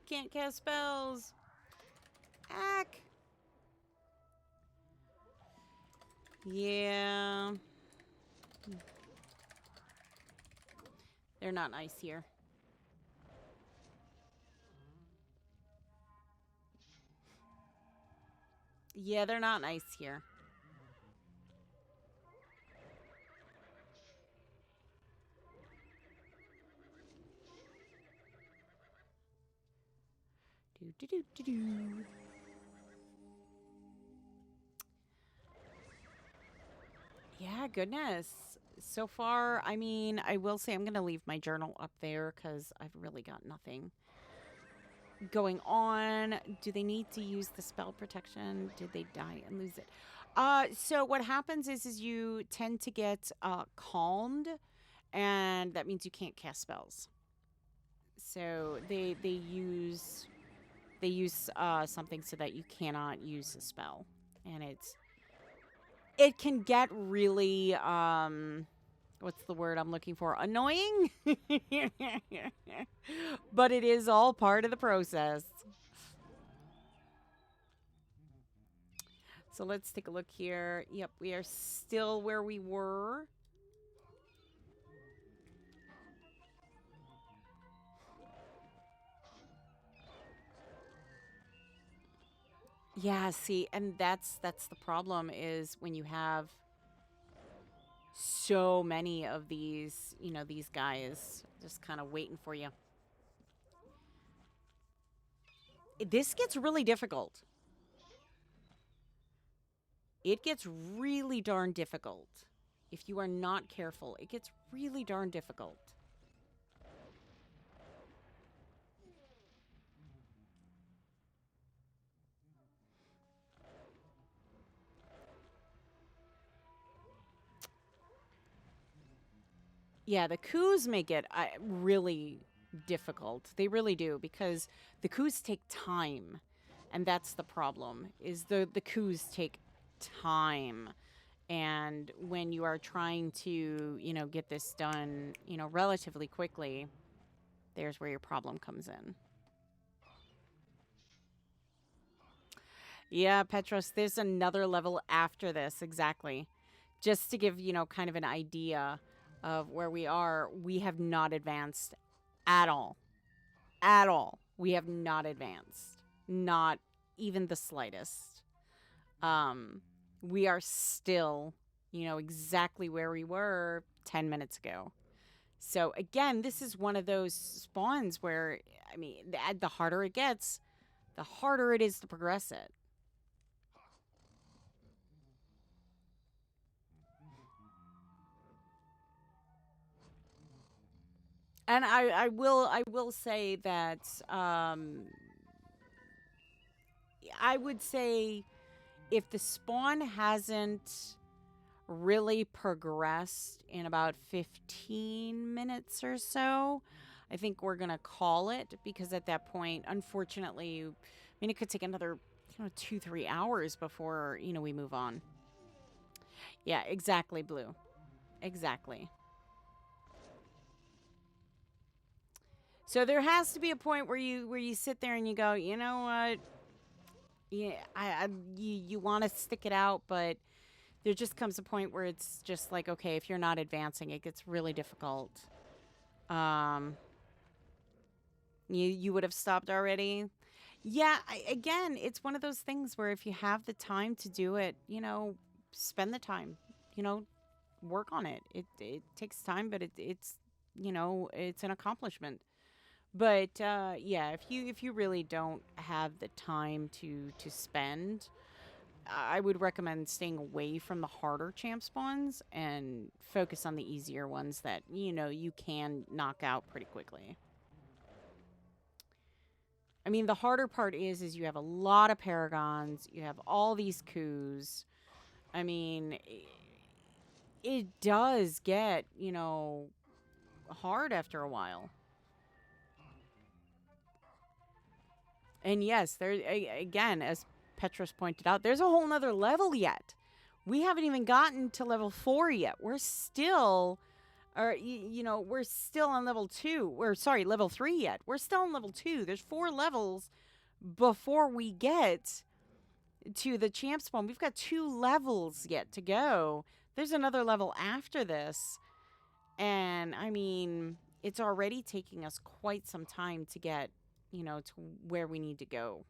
Can't cast spells. Ack. Yeah. They're not nice here. Yeah, they're not nice here. Do do do do do. Yeah, goodness. So far, I mean, I will say I'm going to leave my journal up there because I've really got nothing going on. Do they need to use the spell protection? Did they die and lose it? So what happens is you tend to get calmed, and that means you can't cast spells. So they use something so that you cannot use a spell, and it can get really what's the word I'm looking for? Annoying. But it is all part of the process. So let's take a look here. Yep, we are still where we were. Yeah, see, and that's the problem is when you have so many of these guys just kind of waiting for you. This gets really difficult. It gets really darn difficult. If you are not careful, it gets really darn difficult. Yeah, the coups make it really difficult. They really do because the coups take time, and that's the problem. Is the coups take time, and when you are trying to get this done relatively quickly, there's where your problem comes in. Yeah, Petros, there's another level after this, exactly. Just to give, kind of an idea of where we are, we have not advanced at all. At all. We have not advanced. Not even the slightest. Um, we are still, exactly where we were 10 minutes ago. So again, this is one of those spawns where, I mean, the harder it gets, the harder it is to progress it. And I will say that I would say if the spawn hasn't really progressed in about 15 minutes or so, I think we're going to call it, because at that point, unfortunately, I mean, it could take another 2-3 hours before we move on. Yeah, exactly, Blue. Exactly. So there has to be a point where you sit there and you go, you know what? Yeah, you want to stick it out, but there just comes a point where it's just like, okay, if you're not advancing, it gets really difficult. Um, you would have stopped already. Yeah, again, it's one of those things where if you have the time to do it, spend the time, you know, work on it. It takes time, but it's an accomplishment. But yeah, if you really don't have the time to spend, I would recommend staying away from the harder champ spawns and focus on the easier ones that you can knock out pretty quickly. I mean, the harder part is you have a lot of paragons, you have all these coups. I mean, it does get hard after a while. And yes, there again, as Petros pointed out, there's a whole nother level yet. We haven't even gotten to level 4 yet. We're still, we're still on level 2. We're sorry, level 3 yet. We're still on level 2. There's 4 levels before we get to the champ spawn. We've got 2 levels yet to go. There's another level after this. And I mean, it's already taking us quite some time to get, to where we need to go.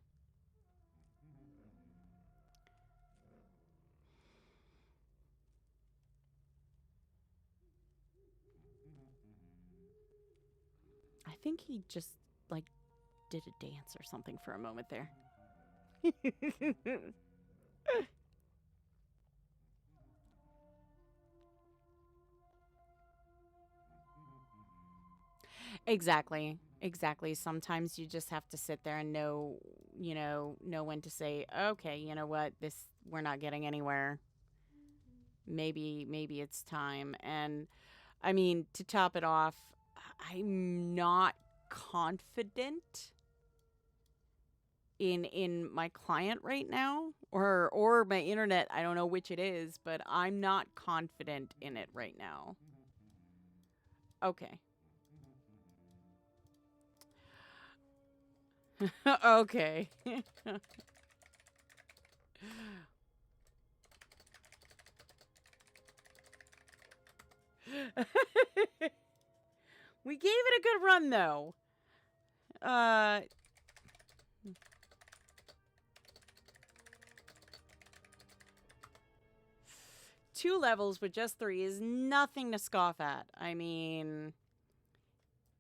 I think he just like did a dance or something for a moment there. Exactly. Exactly. Sometimes you just have to sit there and know when to say, okay, you know what, this we're not getting anywhere. Maybe it's time. And I mean, to top it off, I'm not confident in my client right now, or my internet. I don't know which it is, but I'm not confident in it right now. Okay. Okay. We gave it a good run though. Uh 2 levels with just 3 is nothing to scoff at. I mean,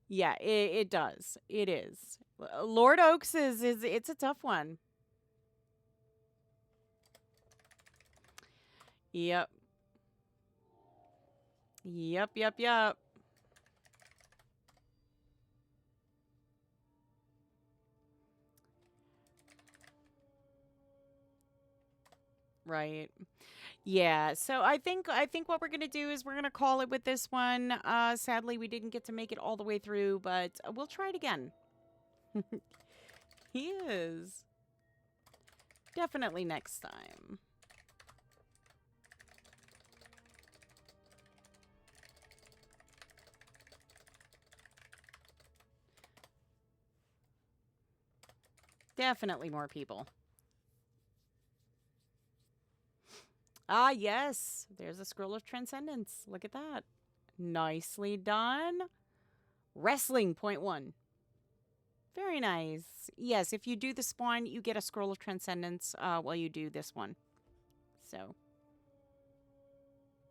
yeah, it does. It is. Lord Oaks is it's a tough one. Yep. Yep, yep, yep. Right. Yeah. So I think what we're gonna do is we're gonna call it with this one. Sadly, we didn't get to make it all the way through, but we'll try it again. He is definitely next time. Definitely more people. Ah, yes. There's a scroll of transcendence. Look at that. Nicely done. Wrestling point one. Very nice. Yes, if you do the spawn, you get a scroll of transcendence while you do this one. So,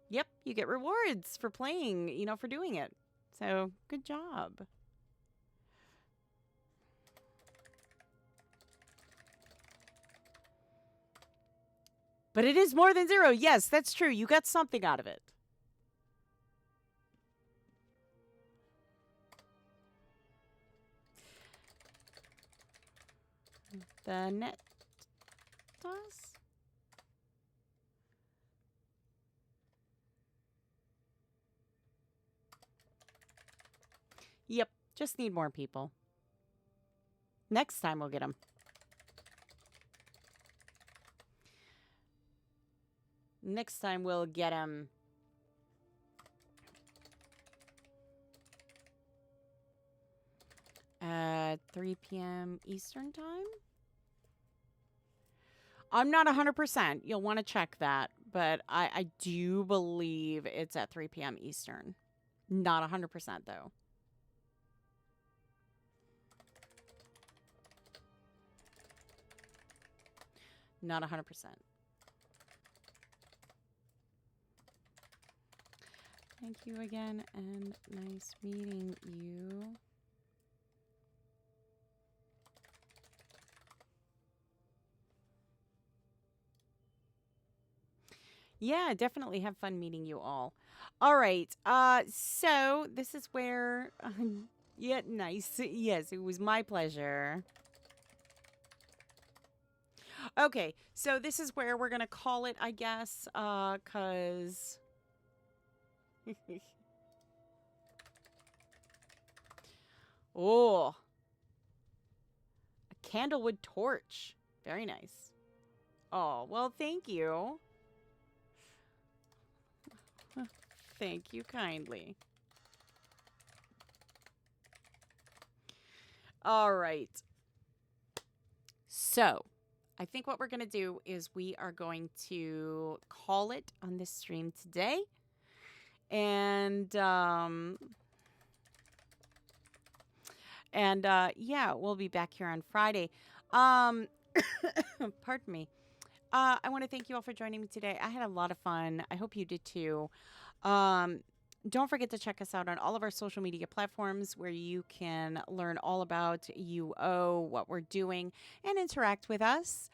yep, you get rewards for playing, for doing it. So, good job. But it is more than zero. Yes, that's true. You got something out of it. The net toss? Yep, just need more people. Next time we'll get them. Next time we'll get them. At 3 p.m. Eastern time? I'm not 100%. You'll want to check that. But I do believe it's at 3 p.m. Eastern. Not 100% though. Not 100%. Thank you again, and nice meeting you. Yeah, definitely have fun meeting you all. All right. So this is where yeah, nice. Yes, it was my pleasure. Okay, so this is where we're gonna call it, I guess, cause oh, a candlewood torch. Very nice. Oh, well, thank you. Thank you kindly. All right. So, I think what we're going to do is we are going to call it on this stream today. And yeah, we'll be back here on Friday. Um pardon me. I want to thank you all for joining me today. I had a lot of fun. I hope you did too. Um, don't forget to check us out on all of our social media platforms where you can learn all about UO, what we're doing, and interact with us.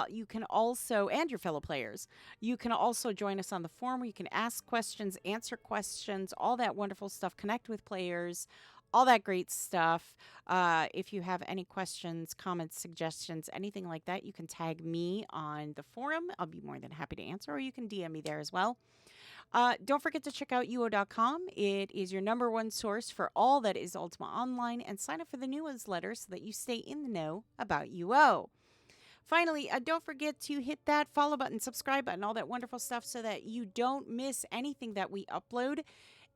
You can also, and your fellow players, you can also join us on the forum where you can ask questions, answer questions, all that wonderful stuff, connect with players, all that great stuff. If you have any questions, comments, suggestions, anything like that, you can tag me on the forum. I'll be more than happy to answer, or you can DM me there as well. Don't forget to check out UO.com. It is your number one source for all that is Ultima Online, and sign up for the newsletter so that you stay in the know about UO. Finally, don't forget to hit that follow button, subscribe button, all that wonderful stuff so that you don't miss anything that we upload.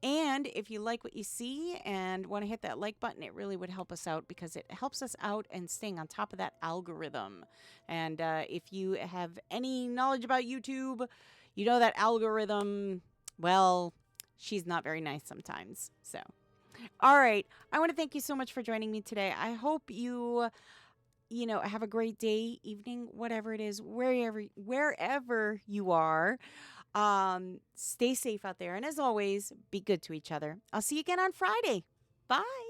And if you like what you see and want to hit that like button, it really would help us out because it helps us out and staying on top of that algorithm. And if you have any knowledge about YouTube, you know that algorithm, well, she's not very nice sometimes. So, all right. I want to thank you so much for joining me today. I hope you have a great day, evening, whatever it is, wherever you are. Stay safe out there. And as always, be good to each other. I'll see you again on Friday. Bye.